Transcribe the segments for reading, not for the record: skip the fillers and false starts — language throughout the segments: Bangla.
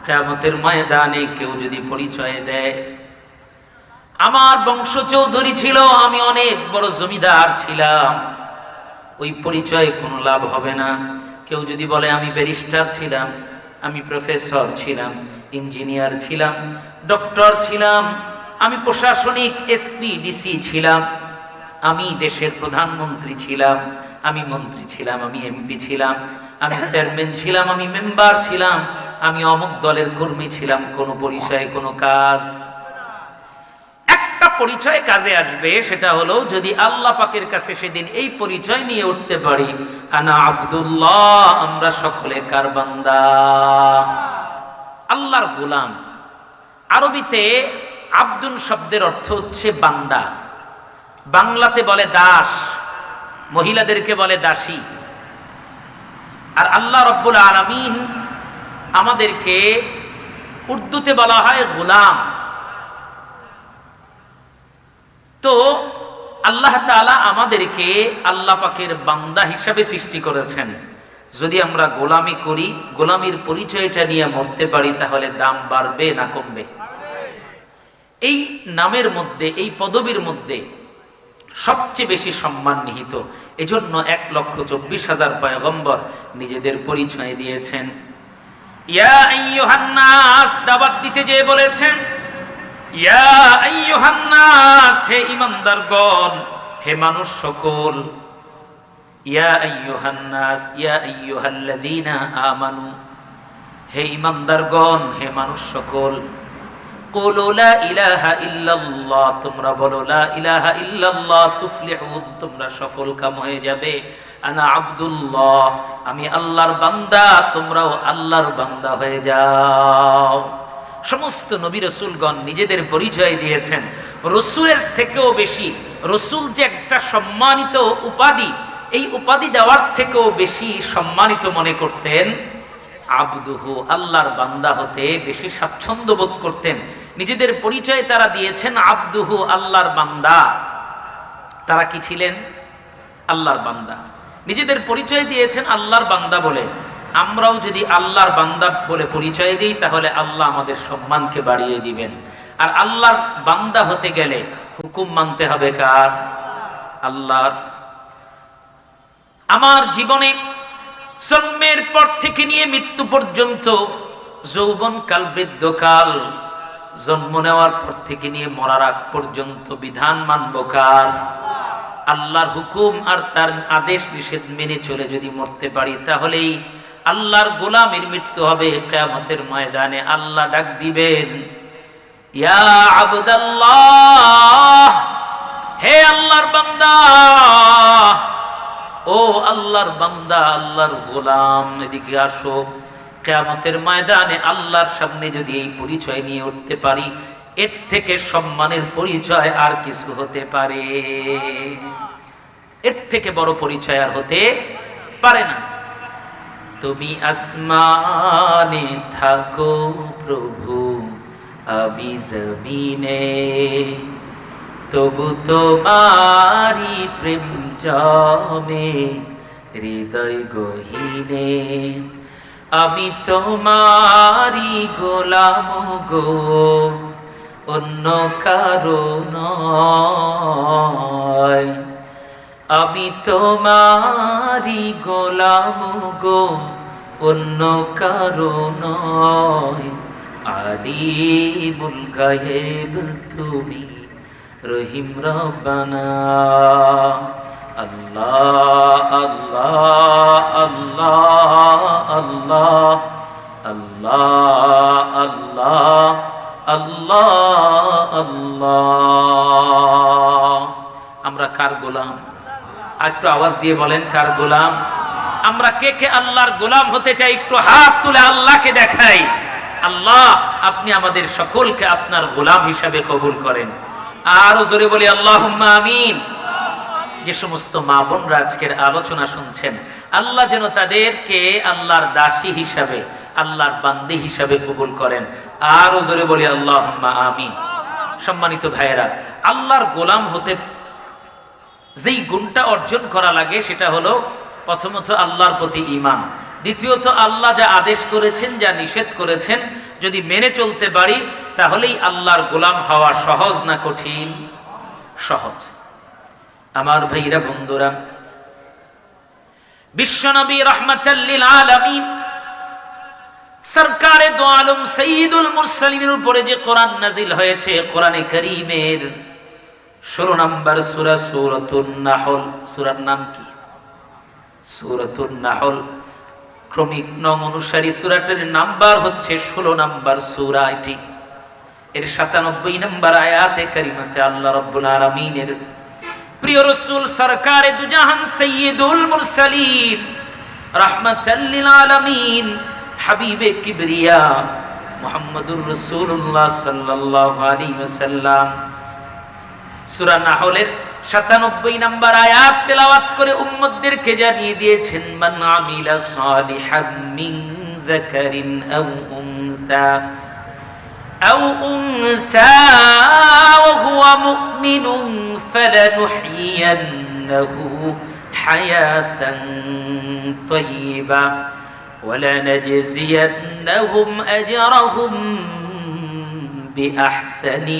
কিয়ামতের ময়দানে কেউ যদি পরিচয় দেয় আমার বংশ চৌধুরী ছিল, আমি অনেক বড় জমিদার ছিলাম, ওই পরিচয়ে কোনো লাভ হবে না। কেউ যদি বলে আমি ব্যারিস্টার ছিলাম, আমি প্রফেসর ছিলাম, ইঞ্জিনিয়ার ছিলাম, ডক্টর ছিলাম, আমি প্রশাসনিক এসপি ডিসি ছিলাম, আমি দেশের প্রধানমন্ত্রী ছিলাম, আমি মন্ত্রী ছিলাম, আমি এমপি ছিলাম, আমি চেয়ারম্যান ছিলাম, আমি মেম্বার ছিলাম, আমি অমুক দলের কর্মী ছিলাম, কোনো পরিচয় কোনো কাজ। একটা পরিচয় কাজে আসবে, সেটা হলো যদি আল্লাহ পাকের কাছে সেদিন এই পরিচয় নিয়ে উঠতে পারি, আনা আব্দুল্লাহ, আমরা সকলে কার বান্দা? আল্লাহর গোলাম। আরবিতে আব্দুন শব্দের অর্থ হচ্ছে বান্দা, বাংলাতে বলে দাস, মহিলাদেরকে বলে দাসী। আর আল্লাহ রব্বুল আলামিন আমাদেরকে উর্দুতে বলা হয় গোলাম। তো আল্লাহ তাআলা আমাদেরকে আল্লাহ পাকের বান্দা হিসাবে সৃষ্টি করেছেন। যদি আমরা গোলামি করি, গোলামির পরিচয়টা নিয়ে মরতে পারি, তাহলে দাম বাড়বে না কমবে? এই নামের মধ্যে, এই পদবীর মধ্যে সবচেয়ে বেশি সম্মান নিহিত। এজন্য 1,24,000 পয়গম্বর নিজেদের পরিচয় দিয়েছেন। ইয়া আইয়ুহান নাস, দাওয়াত দিতে যেয়ে বলেছেন ইয়া আইয়ুহান নাস, হে ঈমানদারগণ, হে মানুষ সকল। ইয়া আইয়ুহান নাস, ইয়া আইয়ুহাল্লাযীনা আমানু, হে ঈমানদারগণ, হে মানুষ সকল। কুলু লা ইলাহা ইল্লাল্লাহ, তোমরা বলো লা ইলাহা ইল্লাল্লাহ তুফলিহুন, তোমরা সফল কাম হয়ে যাবে। আনা আব্দুল্লাহ, আমি আল্লাহর বান্দা, তোমরাও আল্লাহর বান্দা হয়ে যাও। সমস্ত নবী রাসূলগণ নিজেদের পরিচয় দিয়েছেন। রাসূলের থেকেও বেশি, রাসূল যে একটা সম্মানিত উপাধি, এই উপাধি দেওয়ার থেকেও বেশি সম্মানিত মনে করতেন আবদুহু, আল্লাহর বান্দা হতে বেশি স্বাচ্ছন্দ্য বোধ করতেন। নিজেদের পরিচয় তারা দিয়েছেন আবদুহু, আল্লাহর বান্দা। তারা কি ছিলেন? আল্লাহর বান্দা। নিজেদের পরিচয় দিয়েছেন আল্লাহর বান্দা বলে। আমরাও যদি আল্লাহর বান্দা বলে পরিচয় দিই, তাহলে আল্লাহ আমাদের সম্মানকে বাড়িয়ে দিবেন। আর আল্লাহর বান্দা হতে গেলে হুকুম মানতে হবে কার? আল্লাহর। আমার জীবনে জন্মের পর থেকে নিয়ে মৃত্যু পর্যন্ত, যৌবনকাল, বৃদ্ধকাল, জন্ম নেওয়ার পর থেকে নিয়ে মরার আগ পর্যন্ত বিধান মানব কার? আল্লাহর হুকুম আর তার আদেশ নিষেধ মেনে চলে যদি মরতে পারি, তাহলেই আল্লাহর গোলামের মৃত্যু হবে। কিয়ামতের ময়দানে আল্লাহ ডাক দিবেন, ইয়া আবদাল্লাহ, হে আল্লাহর বান্দা, ও আল্লাহর বান্দা, আল্লাহর গোলাম, এদিকে আসো। কিয়ামতের ময়দানে আল্লাহর সামনে যদি এই পরিচয় নিয়ে উঠতে পারি, এর থেকে সম্মানের পরিচয় আর কিছু হতে পারে? এর থেকে বড় পরিচয় আর হতে পারে না। তুমি আসমানে থাকো প্রভু, আমি জমিনে, তবু তোমারি প্রেম জমে হৃদয় গহীনে। আমি তোমারি গোলাম গো, অন্য কারো নয়। আমি তোমারি গোলাম গো, অন্য কারো নয়। আলিমুল গায়েব তুমি, রহিম রব্বানা। আল্লাহ আল্লাহ আল্লাহ আল্লাহ আল্লাহ আল্লাহ আল্লাহ আল্লাহ। আমরা কার গোলাম? একটু আওয়াজ দিয়ে বলেন, কার গোলাম? আমরা কে কে আল্লাহর গোলাম হতে চাই? একটু হাত তুলে আল্লাহকে দেখাই। আল্লাহ, আপনি আমাদের সকলকে আপনার গোলাম হিসাবে কবুল করেন। আরো জোরে বলি আল্লাহুম্মা আমিন। যে সমস্ত মা বোনরা আজকের আলোচনা শুনছেন, আল্লাহ যেন তাদেরকে আল্লাহর দাসী হিসাবে, আল্লাহর বান্দি হিসাবে কবুল করেন। আরো জোরে বলি আল্লাহুম্মা আমিন। সম্মানিত ভাইয়েরা, আল্লাহর গোলাম হতে যেই গুণটা অর্জন করা লাগে, সেটা হলো প্রথমত আল্লাহর প্রতি ঈমান। দ্বিতীয়ত আল্লাহ যা আদেশ করেছেন, যা নিষেধ করেছেন যদি মেনে চলতে পারি তাহলেই আল্লাহর গোলাম হওয়া সহজ না কঠিন? সহজ। আমার ভাইরা বন্ধুরা, বিশ্বনবী রাহমাতাল লিল আলামিন সরকারে দো আলম সাইয়্যিদুল মুরসালিনের উপরে যে কোরআন নাজিল হয়েছে, কোরআনে কারীমের 16 নম্বর সূরা সূরাতুন নাহল। সূরার নাম কি? সূরাতুন নাহল। ক্রমিক নং অনুসারী সূরাটার নাম্বার হচ্ছে 16 নম্বর সূরা। এটি এর 97 নম্বর আয়াতে কারিমাতে আল্লাহ রাব্বুল আলামিনের প্রিয় রাসূল সরকারে দু জাহান সাইয়্যিদুল মুরসালিন রাহমাতাল লিল আলামিন হাবিবে কিবরিয়া মুহাম্মদুর রাসূলুল্লাহ সাল্লাল্লাহু আলাইহি ওয়াসাল্লাম সূরা নাহলের 97 নম্বর আয়াত তেলাওয়াত করে উম্মতদেরকে জানিয়ে দিয়েছেন, মান আমিলা সালিহান মিন যাকারিন আও উনসা ওয়া হুয়া মুমিনুন ফালানুহইয়ান্নাহু হায়াতান তাইয়্যিবা ওয়া লানাজজিয়ান্নাহুম আজরাহুম বিআহসানি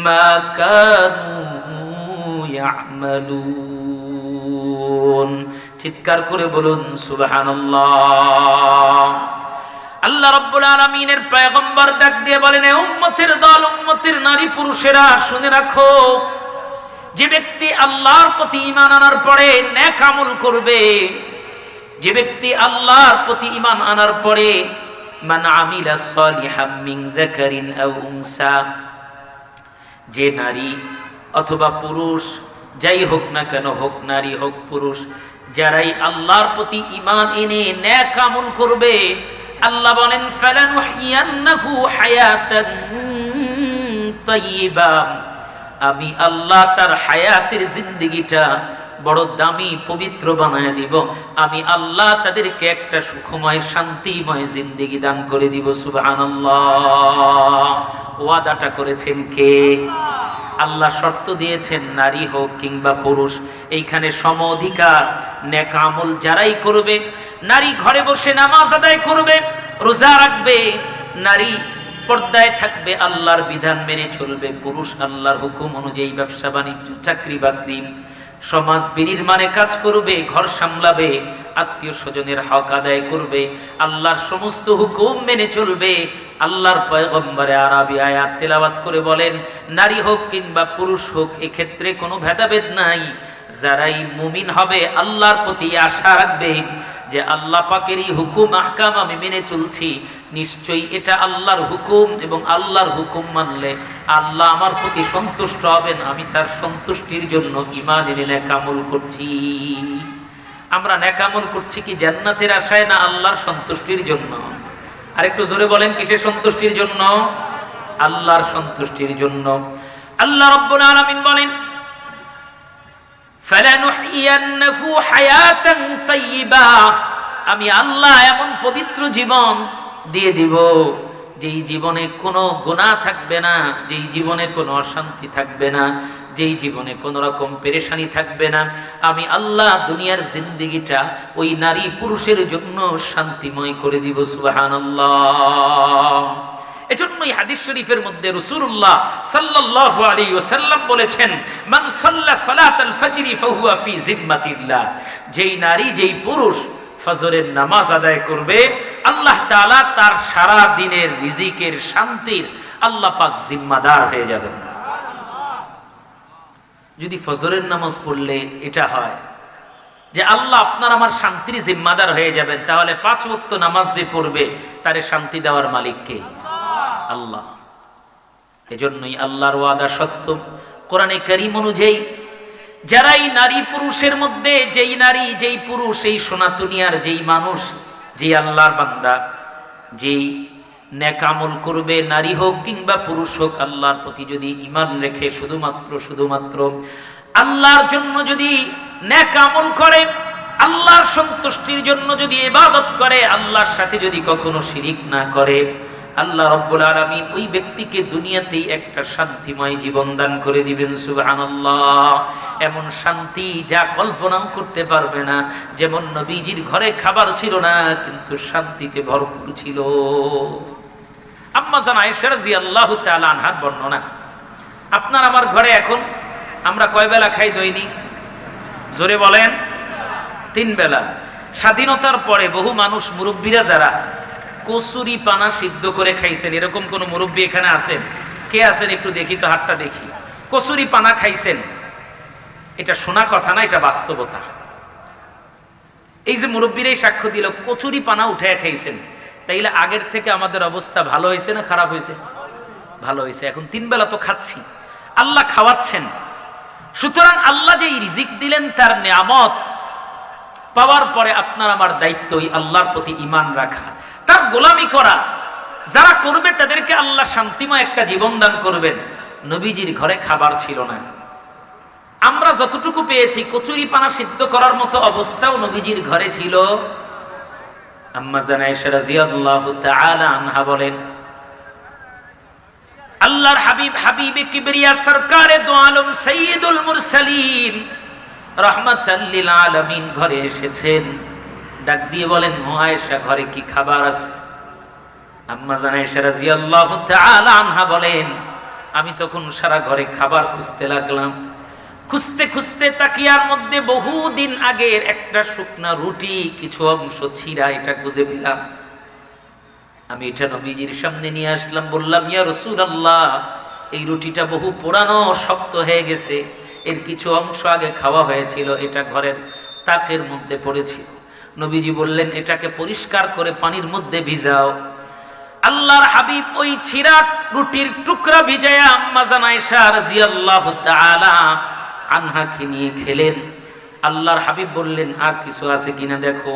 মা কানু ইয়ামালুন। চিৎকার করে বলুন সুবহানাল্লাহ। আল্লাহ রাব্বুল আলামিনের পয়গম্বর ডাক দিয়ে বলেন, এ উম্মতের দল, উম্মতের নারী পুরুষেরা শুনে রাখো, যে ব্যক্তি আল্লাহর প্রতি ঈমান আনার পরে নেক আমল করবে, যে ব্যক্তি আল্লাহর প্রতি ঈমান আনার পরে মান আমিলা সালিহাম মিন যাকারিন আও উনসা, যে নারী অথবা পুরুষ যাই হোক না কেন, হোক নারী হোক পুরুষ, যারাই আল্লাহর প্রতি ঈমান এনে নেক আমল করবে, আল্লাহ বলেন ফালানুহইয়ান্নাহু হায়াতান তাইয়্যিবা, আমি আল্লাহ তার হায়াতের জিন্দেগিটা বড় দামি পবিত্র বানায় দিব। আমি আল্লাহ তাদেরকে একটা সুখময় শান্তিময় জিন্দেগি দান করে দিব। সুবহানাল্লাহ। ওয়াদাটা করেছেন কে? আল্লাহ শর্ত দিয়েছেন, নারী হোক কিংবা পুরুষ, এইখানে সম অধিকার। নেক আমল যারাই করবে, নারী ঘরে বসে নামাজ আদায় করবে, রোজা রাখবে, নারী পর্দায় থাকবে, আল্লাহর বিধান মেনে চলবে, পুরুষ আল্লাহর হুকুম অনুযায়ী ব্যবসা বাণিজ্য চাকরি বাকরি সমাজ বিনির্মাণে কাজ করবে, ঘর সামলাবে, আত্মীয় স্বজনের হক আদায় করবে, আল্লাহর সমস্ত হুকুম মেনে চলবে। আল্লাহর পয়গম্বরে আরবি আয়াত তেলাওয়াত করে বলেন, নারী হোক কিংবা পুরুষ হোক, এক্ষেত্রে কোনো ভেদাভেদ নাই। যারাই মুমিন হবে, আল্লাহর প্রতি আশা রাখবে যে আল্লাহ পাকেরই হুকুম আহকাম আমি মেনে চলছি, নিশ্চয়ই এটা আল্লাহর হুকুম, এবং আল্লাহর হুকুম মানলে আল্লাহ আমার প্রতি সন্তুষ্ট হবেন, আমি তার সন্তুষ্টির জন্য ঈমান এনে নেক আমল করছি। আমরা নেক আমল করছি কি জান্নাতের আশায়, না আল্লাহর সন্তুষ্টির জন্য? আরেকটু জোরে বলেন, কিসের সন্তুষ্টির জন্য? আল্লাহর সন্তুষ্টির জন্য। আল্লাহ রাব্বুল আলামিন বলেন, ফালানুহইয়ান্নাহু হায়াতান তাইয়্যিবা, আমি আল্লাহ এমন পবিত্র জীবন দিয়ে দিব যেই জীবনে কোনো গুনাহ থাকবে না, যেই জীবনে কোনো অশান্তি থাকবে না, যেই জীবনে কোনো রকম পেরেশানি থাকবে না। আমি আল্লাহ দুনিয়ার জিন্দেগিটা ওই নারী পুরুষের জন্য শান্তিময় করে দিব। সুবহানাল্লাহ। এজন্যই হাদিস শরীফের মধ্যে রাসূলুল্লাহ সাল্লাল্লাহু আলাইহি ওয়াসাল্লাম বলেছেন, মান সাল্লা সালাতাল ফজরি ফাহুয়া ফি জিম্মাতিল্লাহ, যেই নারী যেই পুরুষ ফজরের নামাজ আদায় করবে, আল্লাহ তাআলা তার সারা দিনের রিজিকের শান্তির আল্লাহ পাক জিম্মাদার হয়ে যাবেন। যদি ফজরের নামাজ পড়লে এটা হয় যে আল্লাহ আপনার আমার শান্তির জিম্মাদার হয়ে যাবেন, তাহলে 5 ওয়াক্ত নামাজ যে পড়বে তারে শান্তি দেওয়ার মালিক কে? আল্লাহ। এজন্যই আল্লাহর ওয়াদা সত্য। কোরআনে কারীম অনুযায়ী যারাই নারী পুরুষের মধ্যে, যেই নারী যেই পুরুষ, এই সোনা দুনিয়ার যেই মানুষ, যেই আল্লাহর বান্দা, যেই নেক আমল করবে, নারী হোক কিংবা পুরুষ হোক, আল্লাহর প্রতি যদি ঈমান রেখে শুধুমাত্র আল্লাহর জন্য যদি নেক আমল করে, আল্লাহর সন্তুষ্টির জন্য যদি ইবাদত করে, আল্লাহর সাথে যদি কখনো শিরিক না করে, আল্লাহ রাব্বুল আলামিন ওই ব্যক্তিকে দুনিয়াতেই একটা শান্তিময় জীবন দান করে দিবেন। সুবহানাল্লাহ। এমন শান্তি যা কল্পনাও করতে পারবে না। যেমন নবীজির ঘরে খাবার ছিল না, কিন্তু শান্তিতে ভরপুর ছিল। আম্মা জান আয়েশা রাদিয়াল্লাহু তাআলা আনহার বর্ণনা, আপনার আমার ঘরে এখন আমরা কয় বেলা খাই দৈনিক? জোরে বলেন। 3 বেলা। স্বাধীনতার পরে বহু মানুষ, মুরব্বীরা যারা কচুরি পানা সিদ্ধ করে খাইছেন, এরকম কোন মুরব্বী এখানে আছেন? কে আছেন একটু দেখি তো, হাতটা দেখি। কচুরি পানা খাইছেন, এটা শোনা কথা না, এটা বাস্তবতা। এই যে মুরব্বীরাই সাক্ষ্য দিল কচুরি পানা উঠে খাইছেন, তাইলে আগের থেকে আমাদের অবস্থা ভালো হয়েছে না খারাপ হয়েছে? ভালো হয়েছে। এখন 3 বেলা তো খাচ্ছি, আল্লাহ খাওয়াচ্ছেন। সুতরাং আল্লাহ যে রিজিক দিলেন, তার নিয়ামত পাওয়ার পরে আপনার আমার দায়িত্ব ওই আল্লাহর প্রতি ঈমান রাখা, তার গোলামি করা। যারা করবে তাদেরকে আল্লাহ শান্তিময় একটা জীবন দান করবেন। নবীজির ঘরে খাবার ছিল না, আমরা যতটুকু পেয়েছি কচুরি পানা সিদ্ধ করার মতো অবস্থাও নবীজির ঘরে ছিল। আম্মা জান আয়েশা রাদিয়াল্লাহু তাআলা আনহা বলেন, আল্লাহর হাবিব, হাবিবে কিবরিয়া, সরকারে দো আলম, সাইয়্যিদুল মুরসালিন, রাহমাতাল লিল আলামিন ঘরে এসেছেন। ডাক দিয়ে বলেন, ও আয়েশা, ঘরে কি খাবার আছে? আম্মা জান আয়েশা রাদিয়াল্লাহু তাআলা আনহা বলেন, আমি তখন সারা ঘরে খাবার খুঁজতে লাগলাম। খুঁজতে খুঁজতে তাকিয়ার মধ্যে বহুদিন আগের একটা শুকনা রুটি, কিছু অংশ ছিঁড়া, এটা খুঁজে পেলাম। আমি এটা নবীজির সামনে নিয়ে আসলাম, বললাম, ইয়া রাসূলুল্লাহ, এই রুটিটা বহু পুরানো, শক্ত হয়ে গেছে, এর কিছু অংশ আগে খাওয়া হয়েছিল, এটা ঘরের তাকের মধ্যে পড়েছিল। নবীজি বললেন, এটাকে পরিষ্কার করে পানির মধ্যে ভিজাও। আল্লাহর হাবিব ওই ছিঁড়া রুটির টুকরা ভিজায়া আম্মা জান আয়েশা রাদিয়াল্লাহু তাআলা আনহাকে নিয়ে খেলেন। আল্লাহর হাবিব বললেন, আর কিছু আছে কিনা দেখো।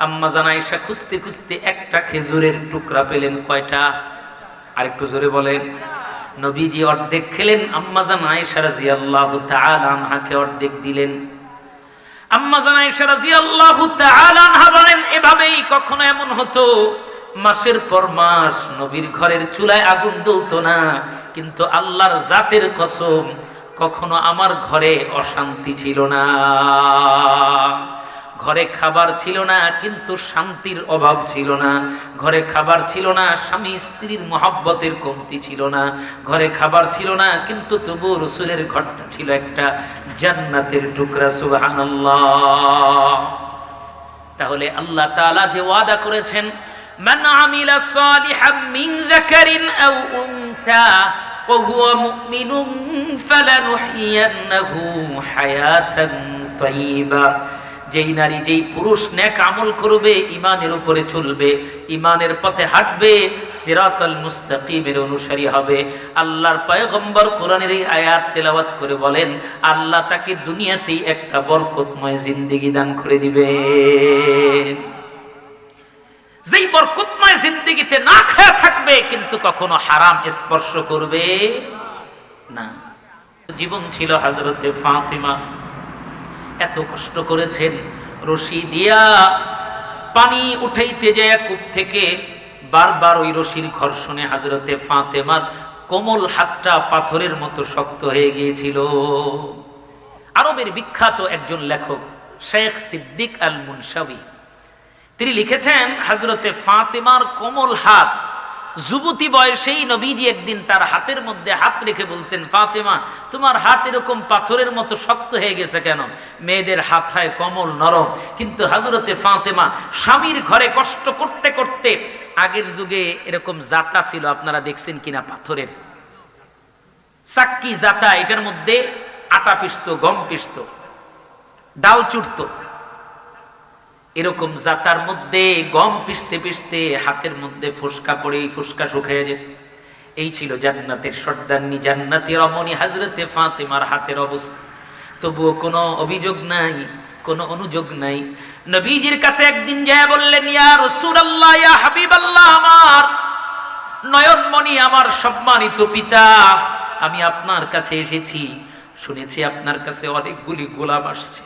আম্মা জান আয়েশা খুঁজতে খুঁজতে একটা খেজুরের টুকরা পেলেন। কয়টা? আরেকটু জোরে বলেন। নবীজি অর্ধেক খেলেন, আম্মা জান আয়েশা রাদিয়াল্লাহু তাআলা আনহাকে অর্ধেক দিলেন। আম্মা জান আয়েশা রাদিয়াল্লাহু তাআলা আনহা বলেন, এভাবেই কখনো এমন হতো মাসের পর মাস নবীর ঘরের চুলায় আগুন জ্বলতো না, কিন্তু আল্লাহর জাতের কসম, কখনো আমার ঘরে অশান্তি ছিল না। ঘরে খাবার ছিল না, কিন্তু শান্তির অভাব ছিল না। ঘরে খাবার ছিল না, স্বামী স্ত্রীর মহব্বতের কমতি ছিল না। ঘরে খাবার ছিল না, কিন্তু তবু রাসূলের ঘরটা ছিল একটা জান্নাতের টুকরা। সুবহানাল্লাহ। তাহলে আল্লাহ তাআলা যে ওয়াদা করেছেন, মান আমিলা সালিহাম মিন যাকারিন আও উনসা ওয়া হুয়া মুমিনুন ফালানুহইয়ান্নাহু হায়াতান তাইয়্যিবা, যেই নারী, যেই পুরুষ নেক আমল করবে, ঈমানের উপরে চলবে, ঈমানের পথে হাঁটবে, সিরাতাল মুস্তাকিমের অনুসারী হবে, আল্লাহর পয়গম্বর কোরআনের এই আয়াত তেলাওয়াত করে বলেন, আল্লাহ তাকে দুনিয়াতেই একটা বরকতময় জিন্দেগি দান করে দিবেন। যেই বরকতময় জিন্দেগিতে না খায়া থাকবে, কিন্তু কখনো হারাম স্পর্শ করবে না। জীবন ছিল হযরতে ফাতিমা, এত কষ্ট করেছেন, রশি দিয়া পানি উঠাইতে যায় কূপ থেকে, বারবার ওই রশির ঘর্ষণে হযরতে ফাতেমার কোমল হাতটা পাথরের মতো শক্ত হয়ে গিয়েছিল। আরবের বিখ্যাত একজন লেখক শেখ সিদ্দিক আল মুনশাবি, তিনি লিখেছেন, হযরতে ফাতেমার কোমল হাত, যুবতী বয়সেই নবীজি একদিন তার হাতের মধ্যে হাত রেখে বলছেন, ফাতেমা, তোমার হাত এরকম পাথরের মতো শক্ত হয়ে গেছে কেন? মেয়েদের হাত হয় কোমল, নরম, কিন্তু হযরতে ফাতেমা স্বামীর ঘরে কষ্ট করতে করতে, আগের যুগে এরকম জাতা ছিল, আপনারা দেখছেন কিনা, পাথরের চাক্কি জাতা, এটার মধ্যে আটা পিষতো, গম পিষতো, ডাল চুটতো, এরকম জাতার মধ্যে গম পিষতে পিষতে হাতের মধ্যে ফুসকা পড়ে ফুসকা শুকিয়ে যেত। এই ছিল জান্নাতের সর্দারনি, জান্নাতের রমণী হযরতে ফাতেমার হাতের অবস্থা। তবুও কোনো অভিযোগ নাই, কোনো অনুযোগ নাই। নবীজির কাছে একদিন যায় বললেন, ইয়া রাসূলুল্লাহ, ইয়া হাবিবাল্লাহ, আমার নয়নমণি, আমার সম্মানিত পিতা, আমি আপনার কাছে এসেছি, শুনেছি আপনার কাছে অনেকগুলি গোলাম আসছে।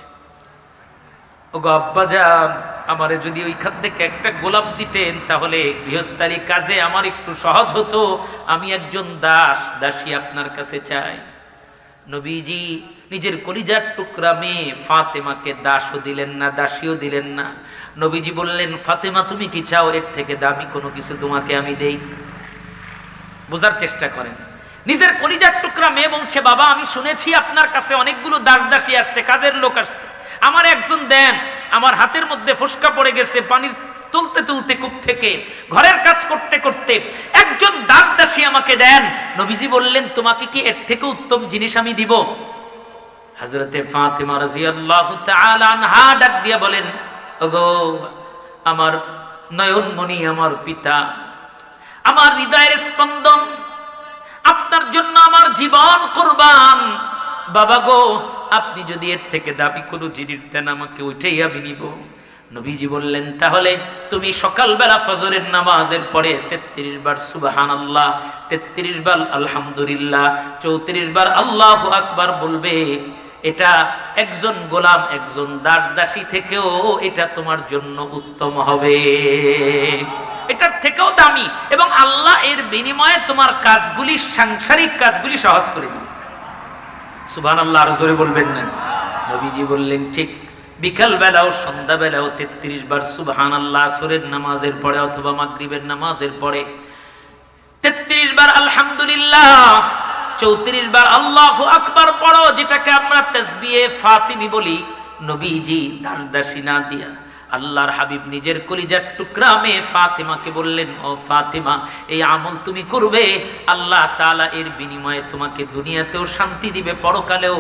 ওগো আব্বাজান, আমারে যদি ওইখান থেকে একটা গোলাপ দিতেন, তাহলে গৃহস্থালী কাজে আমার একটু সহজ হতো। আমি একজন দাস, দাসী আপনার কাছে চাই। নবীজি নিজের কলিজার টুকরা মেয়ে ফাতেমাকে দাসও দিলেন না, দাসীও দিলেন না। নবীজি বললেন, ফাতেমা তুমি কি চাও এর থেকে দামি কোনো কিছু তোমাকে আমি দেই? বোঝার চেষ্টা করেন। নিজের কলিজার টুকরা মেয়ে বলছে, বাবা আমি শুনেছি আপনার কাছে অনেকগুলো দাস দাসী আসছে, কাজের লোক আসছে, আমার একজন দেন। আমার হাতের মধ্যে ফোসকা পড়ে গেছে, পানির তুলতে তুলতে কূপ থেকে, ঘরের কাজ করতে করতে, একজন দাস দাসী আমাকে দেন। নবীজি বললেন, তোমাকে কি এর থেকে উত্তম জিনিস আমি দিব? হযরতে ফাতেমা রাদিয়াল্লাহু তাআলা আনহা ডাক দিয়া বলেন, ওগো আমার নয়নমণি, আমার পিতা, আমার হৃদয়ের স্পন্দন, আপনার জন্য আমার জীবন কুরবান। বাবা গো, আপনি যদি এর থেকে দাবি কোনো জিনিস দেন আমাকে, ওইটাই আমি নিব। নবীজি বললেন, তাহলে তুমি সকালবেলা ফজরের নামাজের পরে 33 বার সুবহানাল্লাহ, 33 বার আলহামদুলিল্লাহ, 34 বার আল্লাহু আকবার বলবে। এটা একজন গোলাম, একজন দাস দাসী থেকেও এটা তোমার জন্য উত্তম হবে, এটার থেকেও দামি, এবং আল্লাহ এর বিনিময়ে তোমার কাজগুলি, সাংসারিক কাজগুলি সহজ করে দিবে। সুবহানাল্লাহ, আর জোরে বলবেন না? নবীজি বললেন, ঠিক বিকাল বেলাও সন্ধ্যা বেলাও 33 বার সুবহানাল্লাহ, আসরের নামাজের পরে অথবা মাগরিবের নামাজের পরে 33 বার আলহামদুলিল্লাহ, 34 বার আল্লাহু আকবার পড়ো, যেটাকে আমরা তাসবিহে ফাতিমি বলি। নবীজি দাস দাসী না দিয়া আল্লাহর হাবিব নিজের কলিজার টুকরা মেয়ে ফাতেমাকে বললেন, ও ফাতেমা, এই আমল তুমি করবে, আল্লাহ তাআলা এর বিনিময়ে তোমাকে দুনিয়াতেও শান্তি দিবে, পরকালেও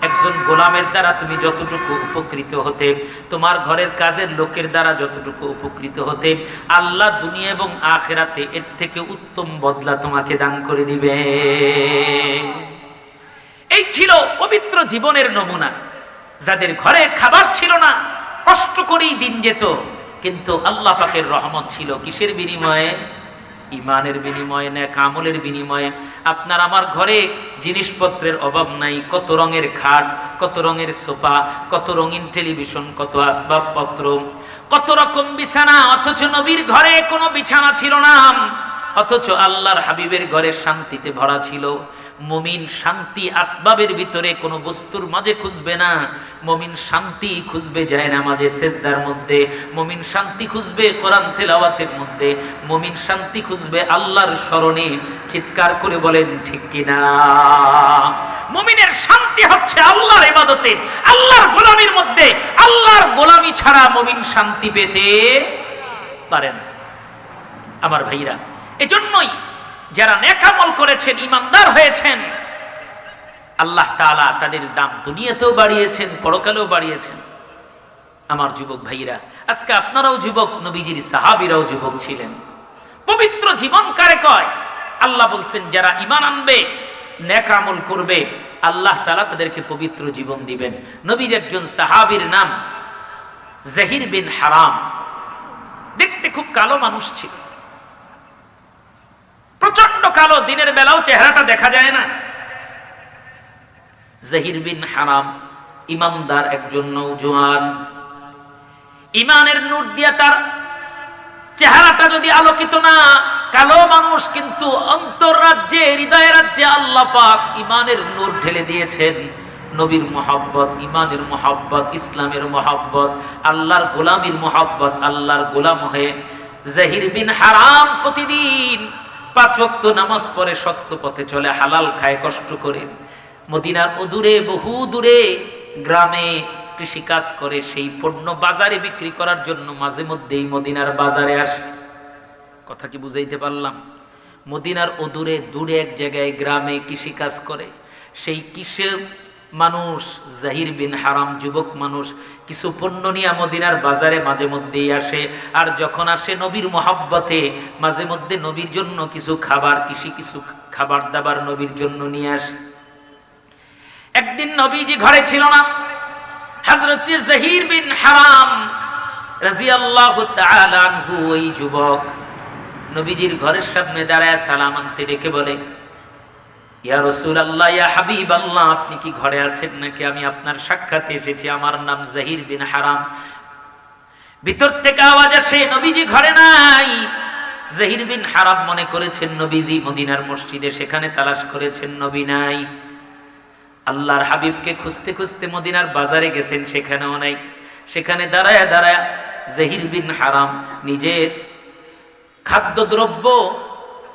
একজন গোলামের দ্বারা তুমি যতটুকু উপকৃত হতে, তোমার ঘরের কাজের লোকের দ্বারা যতটুকু উপকৃত হতে, আল্লাহ দুনিয়া এবং আখিরাতে এর থেকে উত্তম বদলা তোমাকে দান করে দিবে। এই ছিল পবিত্র জীবনের নমুনা। যাদের ঘরে খাবার ছিল না, কষ্ট করেই দিন যেত, কিন্তু আল্লাহ পাকের রহমত ছিল কিসের বিনিময়ে? ইমানের বিনিময়ে, নেক আমলের বিনিময়ে। আপনার আমার ঘরে জিনিসপত্রের অভাব নাই, কত রঙের খাট, কত রঙের সোফা, কত রঙিন টেলিভিশন, কত আসবাবপত্র, কত রকম বিছানা, অথচ নবীর ঘরে কোনো বিছানা ছিল না, অথচ আল্লাহর হাবিবের ঘরে শান্তিতে ভরা ছিল। মুমিন শান্তি আসবাবের ভিতরে কোনো বস্তুর মাঝে খুঁজবে না, মুমিন শান্তি খুঁজবে জায়নামাজে সিজদার মধ্যে, মুমিন শান্তি খুঁজবে কোরআন তেলাওয়াতের মধ্যে, মুমিন শান্তি খুঁজবে আল্লাহর স্মরণে। চিৎকার করে বলেন ঠিক কিনা? মুমিনের শান্তি হচ্ছে আল্লাহর ইবাদতে, আল্লাহর গোলামির মধ্যে। আল্লাহর গোলামি ছাড়া মুমিন শান্তি পেতে পারে না। আমার ভাইরা, এজন্যই যারা নেক আমল করেছেন, ঈমানদার হয়েছেন, আল্লাহ তাআলা তাদের দাম দুনিয়াতেও বাড়িয়েছেন, পরকালেও বাড়িয়েছেন। আমার যুবক ভাইরা, আজকে আপনারাও যুবক, নবীজির সাহাবীরাও যুবক ছিলেন। পবিত্র জীবন কারে কয়? আল্লাহ বলছেন, যারা ঈমান আনবে, নেক আমল করবে, আল্লাহ তাআলা তাদেরকে পবিত্র জীবন দিবেন। নবীর একজন সাহাবীর নাম জহির বিন হারাম। দেখতে খুব কালো মানুষ ছিল, প্রচন্ড কালো, দিনের বেলাও চেহারাটা দেখা যায় না। জহির বিন হারাম ইমানদার একজন নওজোয়ান। ইমানের নূর দিয়া তার চেহারাটা যদি আলোকিত না, কালো মানুষ, কিন্তু অন্তররাজ্যে, হৃদয় রাজ্যে আল্লাহ পাক ইমানের নূর ঢেলে দিয়েছেন। নবীর মুহাব্বত, ইমানের মুহাব্বত, ইসলামের মুহাব্বত, আল্লাহর গোলামির মুহাব্বত, আল্লাহর গোলাম হয়ে জহির বিন হারাম প্রতিদিন 5 ওয়াক্ত নামাজ পড়ে, সত্য পথে চলে, হালাল খায় কষ্ট করে। মদিনার অদূরে, বহু দূরে গ্রামে কৃষি কাজ করে, সেই পণ্য বাজারে বিক্রি করার জন্য মাঝে মধ্যেই মদিনার বাজারে আসে। কথা কি বুঝাইতে পারলাম? মদিনার অদূরে, দূরে এক জায়গায় গ্রামে কৃষি কাজ করে, সেই কৃষক মানুষ জহির বিন হারাম, যুবক মানুষ, কিছু পণ্য নিয়ে মদিনার বাজারে মাঝে মধ্যেই আসে। আর যখন আসে নবীর মুহাব্বতে, মাঝে মধ্যে নবীর জন্য কিছু খাবার, কিছু খাবার দাবার নবীর জন্য নিয়ে আসে। একদিন নবীজি ঘরে ছিল না, হযরত জহির বিন হারাম রাদিয়াল্লাহু তাআলা আনহু, ওই যুবক নবীজির ঘরের সামনে দাঁড়ায় সালাম আনতে ডেকে বলে, ইয়া রাসূলুল্লাহ, ইয়া হাবিবাল্লাহ, আপনি কি ঘরে আছেন নাকি? আমি আপনার সাক্ষাতে এসেছি, আমার নাম জহির বিন হারাম। ভিতর থেকে আওয়াজ আসে, নবীজি ঘরে নাই। জহির বিন হারাম মনে করেছেন নবীজি মদিনার মসজিদে, সেখানে তালাশ করেছেন, নবী নাই। আল্লাহর হাবিবকে খুঁজতে খুঁজতে মদিনার বাজারে গেছেন, সেখানেও নাই। সেখানে দাঁড়ায়া দাঁড়ায়া জহির বিন হারাম নিজের খাদ্যদ্রব্য,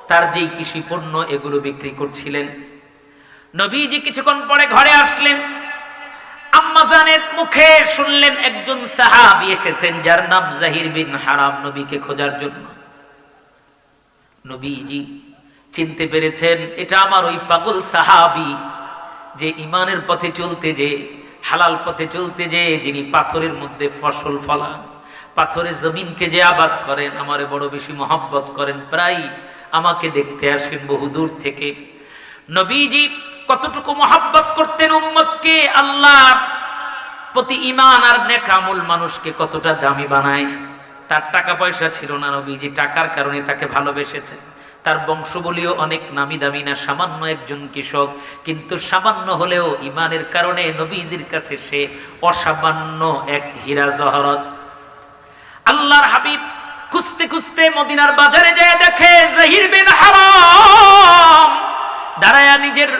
তার যেই কৃষি পণ্য, এগুলো বিক্রি করছিলেন। নবীজি কিছুক্ষণ পরে ঘরে আসলেন। আম্মাজানের মুখে শুনলেন একজন সাহাবী এসেছেন যার নাম জহির বিন হারাম, নবীকে খোঁজার জন্য। নবীজি চিনতে পেরেছেন এটা আমার ওই পাগল সাহাবী, যে ইমানের পথে চলতে, যে হালাল পথে চলতে, যে যিনি পাথরের মধ্যে ফসল ফলান, পাথরের জমিনকে যে আবাদ করেন, আমারে বড় বেশি মহব্বত করেন, প্রায় আমাকে দেখতে আসেন বহু দূর থেকে। নবীজি কতটুকু মহব্বত করতেন উম্মতকে, আল্লাহর প্রতি ঈমান আর নেক আমল মানুষকে কতটা দামি বানায়। তার টাকা পয়সা ছিল না, নবীজি টাকার কারণে তাকে ভালোবেসেছেন। তার বংশবলীও অনেক নামি দামি না, সামান্য একজন কৃষক, কিন্তু সামান্য হলেও ঈমানের কারণে নবীজির কাছে সে অসামান্য এক হীরা জহরত। আল্লাহর হাবিব খুঁজতে খুঁজতে মদিনার বাজারে যায়, দেখে জহির বিন হারাম দাঁড়ায়া নিজের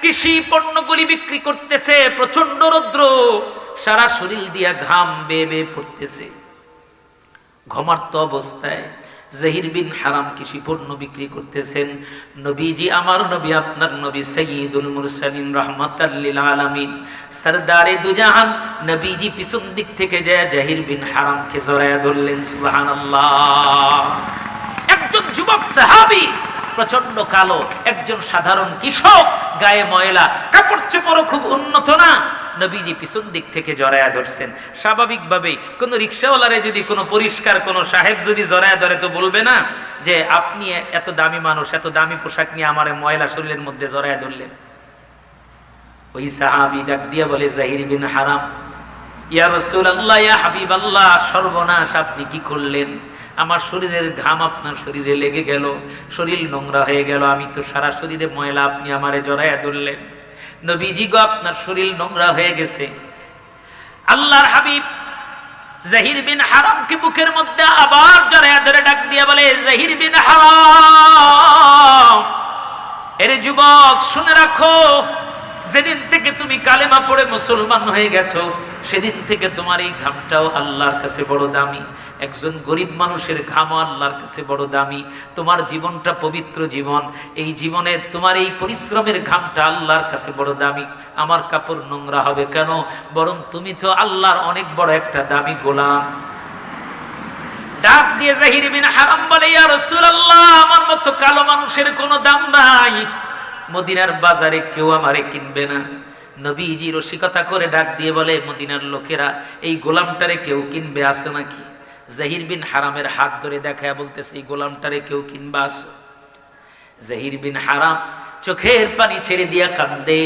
কৃষি পণ্যগুলি বিক্রি করতেছে। প্রচন্ড রৌদ্র, সারা শরীর দিয়া ঘাম বেয়ে বেয়ে পড়তেছে। ঘুমার্ত অবস্থায় জহির বিন হারাম কৃষি পণ্য বিক্রি করতেছেন। নবীজি, আমার নবী, আপনার নবী সাইয়্যিদুল মুরসালিন রাহমাতাল লিল আলামিন, সরদারে দুজাহান, নবীজি পিছন দিক থেকে যায় জহির বিন হারামকে জড়ায়া ধরলেন। সুবহানাল্লাহ! একজন যুবক সাহাবী, প্রচন্ড কালো, একজন সাধারণ কৃষক, গায়ে ময়লা, কাপড় চোপড়ও খুব উন্নত না। নবীজি পিছন দিক থেকে জড়ায়া ধরছেন। স্বাভাবিকভাবেই কোনো রিক্সাওয়ালারে যদি কোনো পরিষ্কার কোনো সাহেব যদি জড়ায়া ধরে, তো বলবে না যে আপনি এত দামি মানুষ, এত দামি পোশাক নিয়ে আমার ময়লা শরীরের মধ্যে জড়ায়া ধরলেন। ওই সাহাবী ডাক দিয়ে বলে, জহির বিন হারাম, ইয়া রাসূলুল্লাহ, ইয়া হাবিবাল্লাহ, সর্বনাশ, আপনি কি করলেন? আমার শরীরের ঘাম আপনার শরীরে লেগে গেল, শরীর নোংরা হয়ে গেল, আমি তো সারা শরীরে ময়লা, আপনি আমারে জড়ায়া ধরলেন। নবীজি গো, আপনার শরীর নোংরা হয়ে গেছে। আল্লাহর হাবিব জহির বিন হারামকে বুকের মধ্যে আবার জড়ায়া ধরে ডাক দিয়ে বলে, জহির বিন হারাম, এর যুবক, শুনে রাখো, যেদিন থেকে তুমি কালেমা পড়ে মুসলমান হয়ে গেছো, সেদিন থেকে তোমার এই ঘামটাও আল্লাহর কাছে বড় দামি। একজন গরিব মানুষের ঘামও আল্লাহর কাছে বড় দামি। তোমার জীবনটা পবিত্র জীবন, এই জীবনের তোমার এই পরিশ্রমের ঘামটা আল্লাহর কাছে বড় দামি। আমার কাপড় নোংরা হবে কেন? বরং তুমি তো আল্লাহর অনেক বড় একটা দামি গোলাম। ডাক দিয়ে জহির বিন হারাম বলে, ইয়া রাসূলুল্লাহ, আমার মতো কালো মানুষের কোনো দাম নাই, মদিনার বাজারে কেউ আমারে কিনবে না। নবীজি রসিকতা করে ডাক দিয়ে বলে, মদিনার লোকেরা এই গোলামটারে কেউ কিনবে, আসে নাকি? জহির বিন হারামের হাত ধরে দেখায় বলতেছে, এই গোলামটারে কেউ কিনবে, আসো। জহির বিন হারাম চোখের পানি ছেড়ে দিয়া কান্দে,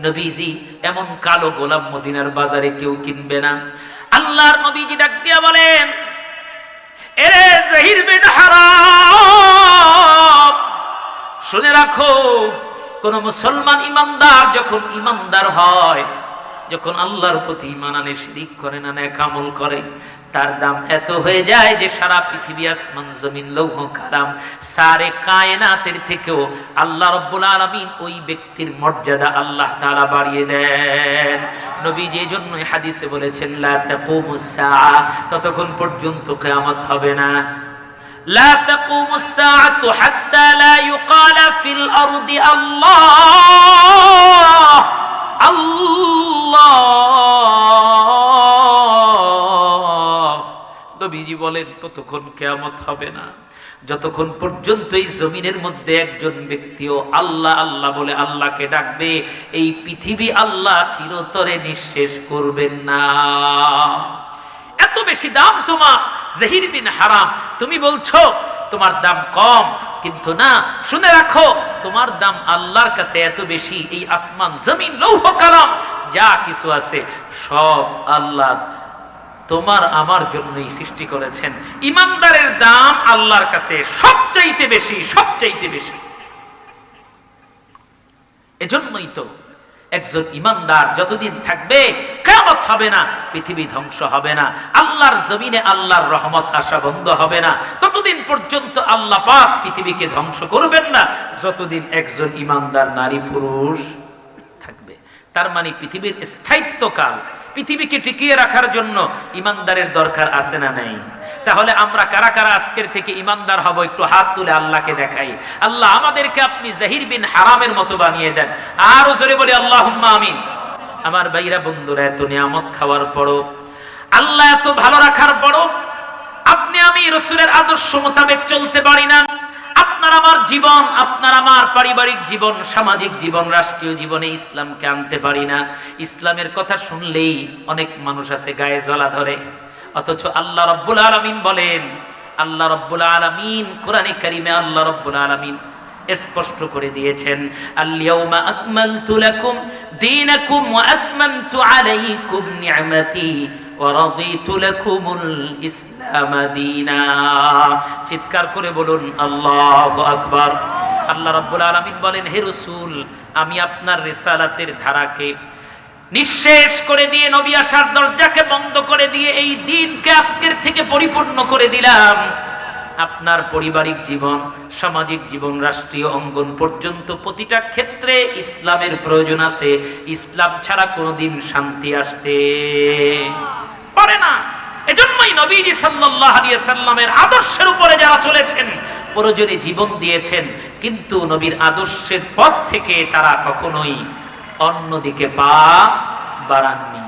নবীজি, এমন কালো গোলাম মদিনার বাজারে কেউ কিনবে না। আল্লাহর নবীজি ডাক দিয়া বলেন, এরে জহির বিন হারাম, শুনে রাখো, কোন মুসলমান ইমানদার যখন ইমানদার হয়, যখন আল্লাহর প্রতি ঈমান আনে, শিরিক করে না, নেক আমল করে, তার দাম এত হয়ে যায় যে সারা পৃথিবী, আসমান জমিন, লৌহ কালাম, সারে কায়নাতের থেকেও আল্লাহ রাব্বুল আলামিন ওই ব্যক্তির মর্যাদা আল্লাহ তাআলা বাড়িয়ে দেন। নবীজি এই জন্যই হাদিসে বলেছেন, লা তাকুমুস সাআ, ততক্ষণ পর্যন্ত কিয়ামত হবে না। لا تقوم الساعة حتى لا يقال في الأرض الله الله। নবীজি বলেন, ততক্ষণ কিয়ামত হবে না যতক্ষণ পর্যন্ত এই জমিনের মধ্যে একজন ব্যক্তিও আল্লাহ আল্লাহ বলে আল্লাহকে ডাকবে, এই পৃথিবী আল্লাহ চিরতরে নিঃশেষ করবেন না। এত বেশি দাম তোমার, জহির বিন হারাম, তুমি বলছো তোমার দাম কম, কিন্তু না, শুনে রাখো, তোমার দাম আল্লাহর কাছে এত বেশি। এই আসমান জমিন লৌহ কালাম যা কিছু আছে সব আল্লাহ তোমার আমার জন্যই সৃষ্টি করেছেন। ইমানদারের দাম আল্লাহর কাছে সবচাইতে বেশি, সবচাইতে বেশি। এজন্যই তো একজন ইমানদার যতদিন থাকবে কিয়ামত হবে না, পৃথিবী ধ্বংস হবে না, আল্লাহর জমিনে আল্লাহর রহমত আসা বন্ধ হবে না, ততদিন পর্যন্ত আল্লাহ পাক পৃথিবীকে ধ্বংস করবেন না, যতদিন একজন ইমানদার নারী পুরুষ থাকবে। তার মানে পৃথিবীর স্থায়িত্বকাল, পৃথিবীকে টিকিয়ে রাখার জন্য ইমানদারের দরকার আছে না নাই? তাহলে আমরা কারা কারা আজকের থেকে ইমানদার হব, একটু হাত তুলে আল্লাহকে দেখাই। আল্লাহ আমাদেরকে আপনি জাহির বিন হারামের মতো বানিয়ে দেন। আর জোরে বলি আল্লাহুম্মা আমিন। আমার ভাইরা বন্ধুরা, এত নিয়ামত খাওয়ার পরও, আল্লাহ এত ভালো রাখার পরও আপনি আমি রাসূলের আদর্শ মোতাবেক চলতে পারি না। আপনার আমার জীবন, আপনার আমার পারিবারিক জীবন, সামাজিক জীবন, রাষ্ট্রীয় জীবনে ইসলামকে আনতে পারি না। ইসলামের কথা শুনলেই অনেক মানুষ আছে গায়ে জ্বালা ধরে, অথচ আল্লাহ রাব্বুল আলামিন বলেন, আল্লাহ রাব্বুল আলামিন কোরআনে কারীমে আল্লাহ রাব্বুল আলামিন স্পষ্ট করে দিয়েছেন, আল-ইয়াউমা আকমালতু লাকুম দীনাকুম ওয়া আতমামতু আলাইকুম নি'মাতি ওয়া রাদিতু লাকুমুল ইসলাম দীনা। চিৎকার করে বলুন আল্লাহু আকবার। আল্লাহ রাব্বুল আলামিন বলেন, হে রাসূল, আমি আপনার রিসালাতের ধারাকে নিঃশেষ করে দিয়ে, নবী আসার দরজাকে বন্ধ করে দিয়ে এই দ্বীনকে আজকের থেকে পরিপূর্ণ করে দিলাম। আপনার পারিবারিক জীবন, সামাজিক জীবন, রাষ্ট্রীয় অঙ্গন পর্যন্ত প্রতিটা ক্ষেত্রে ইসলামের প্রয়োজন আছে। ইসলাম ছাড়া কোনোদিন শান্তি আসতে পারে না। এজন্যই নবীজি সাল্লাল্লাহু আলাইহি সাল্লামের আদর্শের উপরে যারা চলেছেন, প্রয়োজনে জীবন দিয়েছেন, কিন্তু নবীর আদর্শের পথ থেকে তারা কখনোই অন্যদিকে পা বাড়াননি।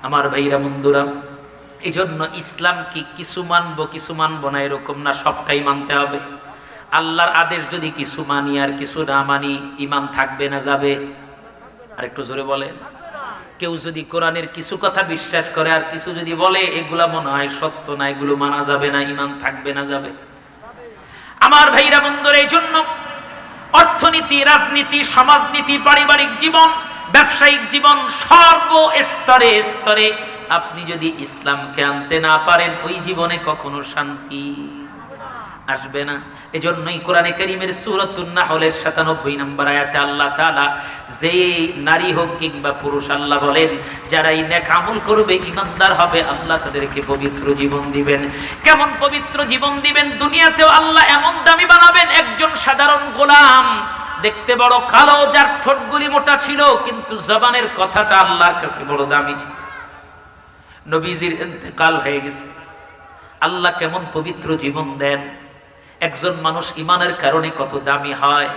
আমার ভাইরা বন্ধুরা, এই জন্য ইসলাম কি কিছু মানবো কিছু মানবো না এরকম না, সবটাই মানতে হবে। আল্লাহর আদেশ যদি কিছু মানি আর কিছু না মানি, ঈমান থাকবে না যাবে? আর একটু জোরে বলে। কেউ যদি কোরআনের কিছু কথা বিশ্বাস করে আর কিছু যদি বলে এগুলা মনে হয় সত্য না, এগুলো মানা যাবে না, ঈমান থাকবে না যাবে? আমার ভাইরা বন্ধুরা, এই জন্য অর্থনীতি, রাজনীতি, সমাজনীতি, পারিবারিক জীবন, ব্যবসায়িক জীবন, সর্বস্তরে স্তরে আপনি যদি ইসলামকে আনতে না পারেন, ওই জীবনে কখনো শান্তি আসবে না। এজন্যই কোরআনে কারীমের সূরাতুন নাহলের ৯৭ নম্বর আয়াতে আল্লাহ তাআলা যে নারী হোক কিংবা পুরুষ, আল্লাহ বলেন যারা এই নেক আমল করবে, ঈমানদার হবে, আল্লাহ তাদেরকে পবিত্র জীবন দিবেন। কেমন পবিত্র জীবন দিবেন? দুনিয়াতেও আল্লাহ এমন দামি বানাবেন, একজন সাধারণ গোলাম, দেখতে বড় কালো, যার ঠোঁটগুলি মোটা ছিল, কিন্তু জবানের কথাটা আল্লাহর কাছে বড় দামি ছিল। নবীজির ইন্তেকাল হয়ে গেছে, আল্লাহ কেমন পবিত্র জীবন দেন। একজন মানুষ ইমানের কারণে কত দামি হয়।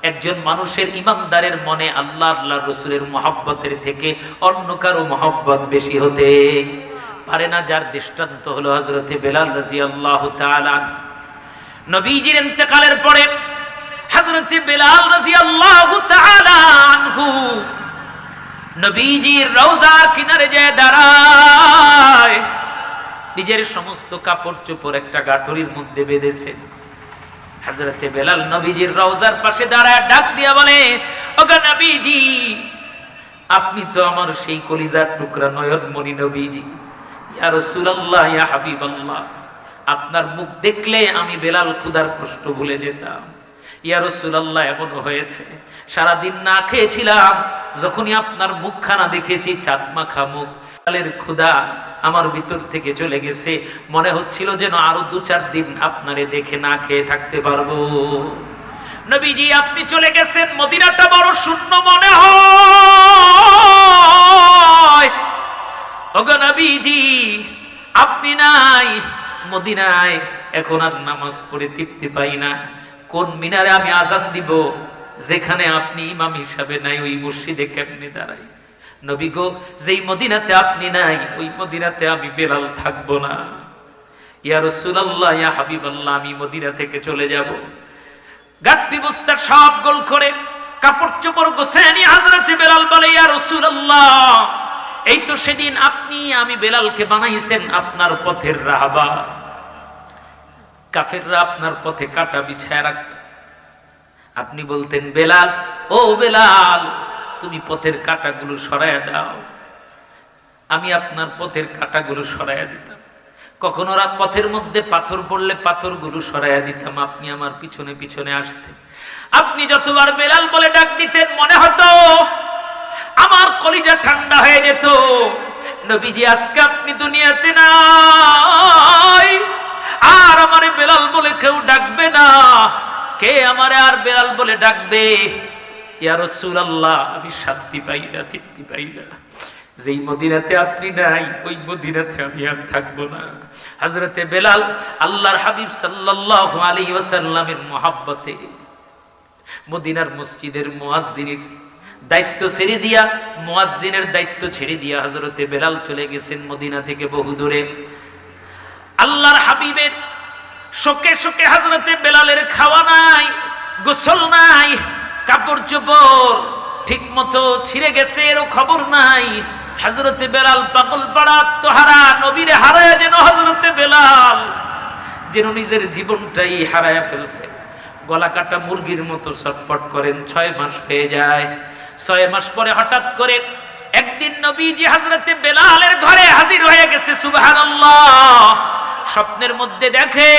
একজন মানুষের, ইমানদারের মনে আল্লাহ আল্লাহর রাসূলের মহব্বতের থেকে অন্য কারো মহব্বত বেশি হতে পারে না। যার দৃষ্টান্ত হলো হযরতে বেলাল রাদিয়াল্লাহু তাআলা। নবীজির ইন্তেকালের পরে হযরতে বেলাল রাদিয়াল্লাহু তাআলা আনহু নবীজির রওজার কিনারে যায় দাঁড়ায়, নিজের সমস্ত কাপড় চোপড় একটা গাঠুরির মধ্যে বেঁধেছেন। হযরতে বেলাল নবীজির রওজার পাশে দাঁড়ায় ডাক দিয়া বলে, ওগো নবীজি, আপনি তো আমার সেই কলিজার টুকরা নয়নমণি নবীজি। ইয়া রাসূলুল্লাহ, ইয়া হাবিবাল্লাহ, আপনার মুখ দেখলে আমি বেলাল ক্ষুধার কষ্ট ভুলে যেতাম। ইয়া রাসূলুল্লাহ, এমন হয়েছে সারাদিন না খেয়েছিলাম, যখনই আপনার মুখখানা দেখেছি, চাঁদ মাখা মুখ, বেলালের ক্ষুধা আমার ভিতর থেকে চলে গেছে। মনে হচ্ছিল যেন আরো ২-৪ দিন আপনারে দেখে না খেয়ে থাকতে পারবো। নবীজি, আপনি চলে গেছেন, মদিনাটা বড় শূন্য মনে হয়। ওগো নবীজি, আপনি নাই মদিনায়, এখন আর নামাজ পড়ে তৃপ্তি পাই না। কোন মিনারে আমি আজান দিব, যেখানে আপনি ইমাম হিসাবে নাই, ওই মসজিদে কেমনে দাঁড়াই? নবী গো, যেই মদিনাতে আপনি নাই, ওই মদিনাতে আমি বেলাল থাকবো না। ইয়া রাসূলুল্লাহ, ইয়া হাবিবাল্লাহ, আমি মদিনা থেকে চলে যাব। গাট্টি বস্তার সব গোল করে কাপড় চোপড় গোছানি হযরতে বেলাল বলে, ইয়া রাসূলুল্লাহ, এই তো সেদিন আপনি আমি বেলালকে বানাইছেন আপনার পথের রাহবা। কাফেররা আপনার পথে কাটা বিছায়া রাখত, আপনি বলতেন, বেলাল, ও বেলাল, তুমি পথের কাঁটাগুলো সরাইয়া দাও। আমি আপনার পথের কাঁটাগুলো সরাইয়া দিতাম। কখনো পথের মধ্যে পাথর পড়লে পাথরগুলো সরাইয়া দিতাম, আপনি আমার পিছনে পিছনে আসতেন। আপনি যতবার বেলাল বলে ডাক দিতেন, মনে হতো আমার কলিজা ঠান্ডা হয়ে যেত। নবীজি, আজকে আপনি দুনিয়াতে নাই, আর আমারে বেলাল বলে কেউ ডাকবে না। কে আমারে আর বেলাল বলে ডাকবে? ইয়া রাসূলুল্লাহ, আমি শান্তি পাই না, তৃপ্তি পাই না। যেই মদিনাতে আপনি নাই ওই মদিনাতে আমি আর থাকবো না। হযরতে বেলাল আল্লাহর হাবিব সাল্লাল্লাহু আলাইহি ওয়াসাল্লামের মহব্বতে মদিনার মসজিদের মুয়াজ্জিনের দায়িত্ব ছেড়ে দিয়া, মুয়াজ্জিনের দায়িত্ব ছেড়ে দিয়া হযরতে বেলাল চলে গেছেন মদিনা থেকে বহু দূরে। আল্লাহর হাবিবের শোকে শোকে হযরতে বেলালের খাওয়া নাই, গোসল নাই, কাপড় চোপড় ঠিক মতো ছিঁড়ে গেছে এরও খবর নাই। হযরতে বেলাল পাগল পাড়া আত্মহারা, নবীরে হারায় যেন হযরতে বেলাল যেন নিজের জীবনটাই হারায় ফেলছে। গলা কাটা মুরগির মতো ছটফট করেন। 6 মাস হয়ে যায়। 6 মাস পরে হঠাৎ করে একদিন নবীজি হযরতে বেলালের ঘরে হাজির হয়ে গেছে। সুবহানাল্লাহ। স্বপ্নের মধ্যে দেখে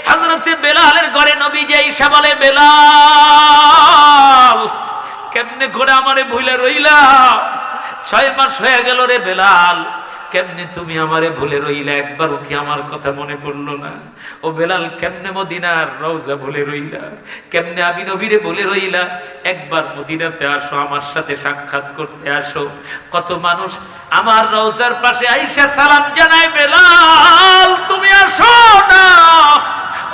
হযরতে বেলালের ঘরে নবীজি আয়েশা বলে, বেলাল কেমনে করে আমারে ভুলে রইলা? 6 মাস হয়ে গেল রে বেলাল, কেমনে তুমি আমারে ভুলে রইলা? একবারও কি আমার কথা মনে পড়লো না? ও বেলাল, কেমনে মদিনার রওজা ভুলে রইলা? কেমনে আমি নবীরে ভুলে রইলা? একবার মদিনাতে আসো, আমার সাথে সাক্ষাৎ করতে আসো। কত মানুষ আমার রওজার পাশে আইসা সালাম জানায়, বেলাল তুমি আসো না।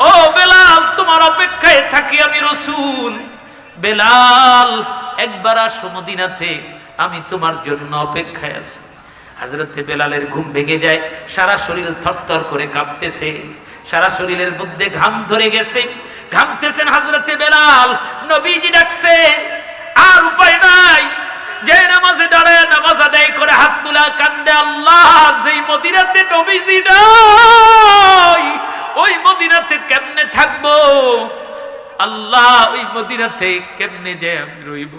ও বেলাল, তোমার অপেক্ষায় থাকি আমি রাসূল। বেলাল একবার আসো মদিনাতে, আমি তোমার জন্য অপেক্ষায় আছি। হযরতে বেলালের ঘুম ভেঙে যায়। সারা শরীর থরথর করে কাঁপতেছে, সারা শরীরের মধ্যে ঘাম ধরে গেছে, ঘামতেছেন হযরতে বেলাল। নবীজি ডাকছে, আর উপায় নাই, যে নামাজে দাঁড়ায় নামাজ আদায় করে হাত তুলা কান্দে, আল্লাহ যেই মদিনাতে নবীজি নাই ওই মদিনাতে কেমনে থাকবো? আল্লাহ ওই মদিনাতে কেমনে যে আমি রইব?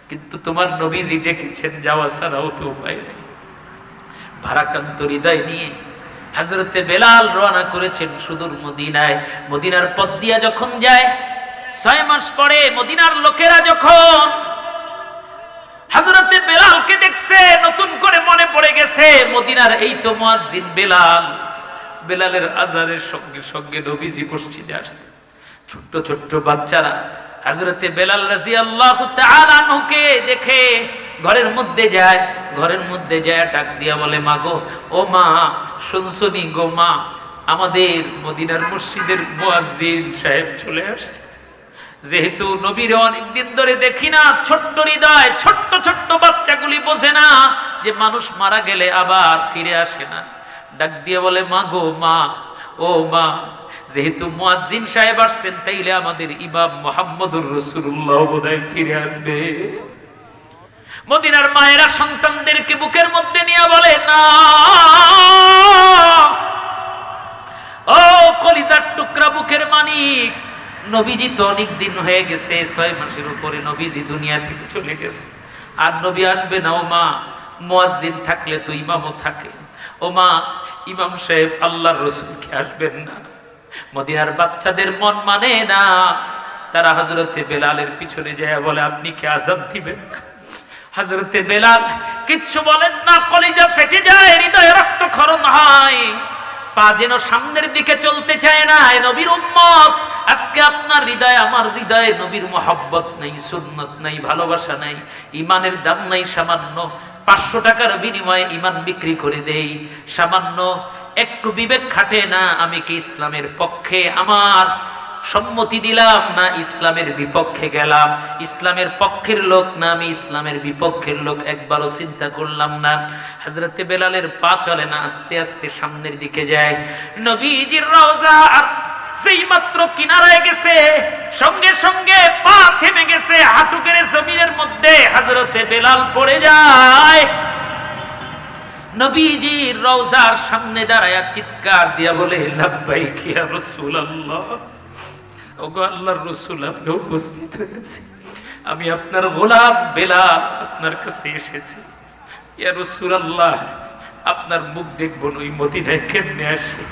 কিন্তু তোমার নবীজি ডেকেছেন, যাওয়া ছাড়াও তো উপায় নেই। ভারাক্রান্ত হৃদয় নিয়ে হযরতে বেলাল রওনা করেছেন সুদূর মদিনায়। মদিনার পথ দিয়া যখন যায়, 6 মাস পরে মদিনার লোকেরা যখন হযরতে বেলালকে দেখছে, নতুন করে মনে পড়ে গেছে মদিনার এই তো মুয়াজ্জিন বেলাল। বেলালের আযানের সঙ্গে সঙ্গে নবীজি মসজিদে আসতেন। ছোট্ট ছোট্ট বাচ্চারা হযরতে বেলাল রাদিয়াল্লাহু তাআলা আনহুকে দেখে ঘরের মধ্যে যায়, ঘরের মধ্যে যায় ডাক দিয়া বলে, মা গো, ও মা শুনছনি গো মা, আমাদের মদিনার মসজিদের মুয়াজ্জিন সাহেব চলে আসছে। যেহেতু নবীর অনেকদিন ধরে দেখি না, ছোট্ট হৃদয় ছোট্ট ছোট্ট বাচ্চাগুলি বোঝে না যে মানুষ মারা গেলে আবার ফিরে আসে না। ডাক দিয়ে বলে, মা গো মা, ও মা, যেহেতু মুয়াজ্জিন সাহেব আসছেন, তাইলে আমাদের ইমাম মুহাম্মদুর রাসূলুল্লাহ বোধহয় ফিরে আসবে। মদিনার মায়েরা সন্তানদেরকে বুকের মধ্যে নিয়ে বলে, না, ও কলিজার টুকরা বুকের মানিক, নবীজি তো অনেক দিন হয়ে গেছে, 6 মাসের উপরে নবীজি দুনিয়া থেকে চলে গেছে, আর নবী আসবে না। ও মা, মুয়াজ্জিন থাকলে তো ইমামও থাকে। ও মা, ইমাম সাহেব আল্লাহর রাসূলকে আসবেন না। মদিনার বাচ্চাদের মন মানে না, তারা হযরতে বেলালের পিছনে যায় বলে, আপনি কি আযান দিবেন? হযরতে বেলাল কিচ্ছু বলেন না, কলিজা ফেটে যায়, হৃদয়ে রক্তক্ষরণ হয়, পা যেন সামনের দিকে চলতে চায় না। নবীর উম্মত, আজকে আপনার হৃদয়ে আমার হৃদয়ে নবীর মহব্বত নাই, সুন্নাত নাই, ভালোবাসা নাই, ইমানের দাম নাই। সামান্য 500 টাকার বিনিময়ে ইমান বিক্রি করে দেই, সামান্য একটু বিবেক খাটে না, আমি কি ইসলামের পক্ষে আমার সম্মতি দিলাম, না ইসলামের বিপক্ষে গেলাম? ইসলামের পক্ষের লোক না আমি ইসলামের বিপক্ষের লোক, একবারও চিন্তা করলাম না। হযরতে বেলালের পা চলে না, আস্তে আস্তে সামনের দিকে যায়। নবীজির রওজা আর সেই মাত্র কিনারায় গেছে, সঙ্গে সঙ্গে পা থেমে গেছে, হাঁটু গেড়ে জমিনের মধ্যে হযরতে বেলাল পড়ে যায়। নবীজির রওজার সামনে দাঁড়ায়া চিৎকার দিয়া বলে, লাব্বাইক ইয়া রাসূলুল্লাহ, ওগো আল্লাহর রাসূল, আমি উপস্থিত হয়েছি, আমি আপনার গোলাম বেলাল আপনার কাছে এসেছি। ইয়া রাসূলুল্লাহ, আপনার মুখ দেখবো ওই মদিনায় কেমনে আসে?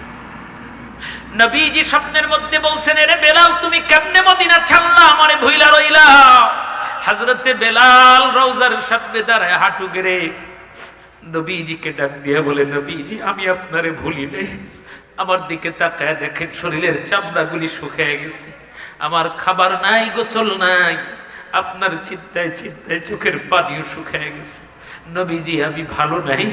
নবীজি স্বপ্নের মধ্যে বলছেন, এরে বেলাল, তুমি কেমনে মদিনা ছাড়লা, আমারে ভুইলা রইলা? হযরতে বেলাল রওজার সামনে দাঁড়ায় হাঁটু গেড়ে নবীজিকে ডাক দিয়া বলে, নবীজি, আমি আপনারে ভুলি নাই। আমার দিকে তাকায় দেখেন শরীরের চামড়াগুলি শুকিয়ে গেছে, আমার খাবার নাই, গোসল নাই, আপনার চিন্তায় চিন্তায় চোখের পানিও শুকিয়ে গেছে। নবীজি আমি ভালো নাই,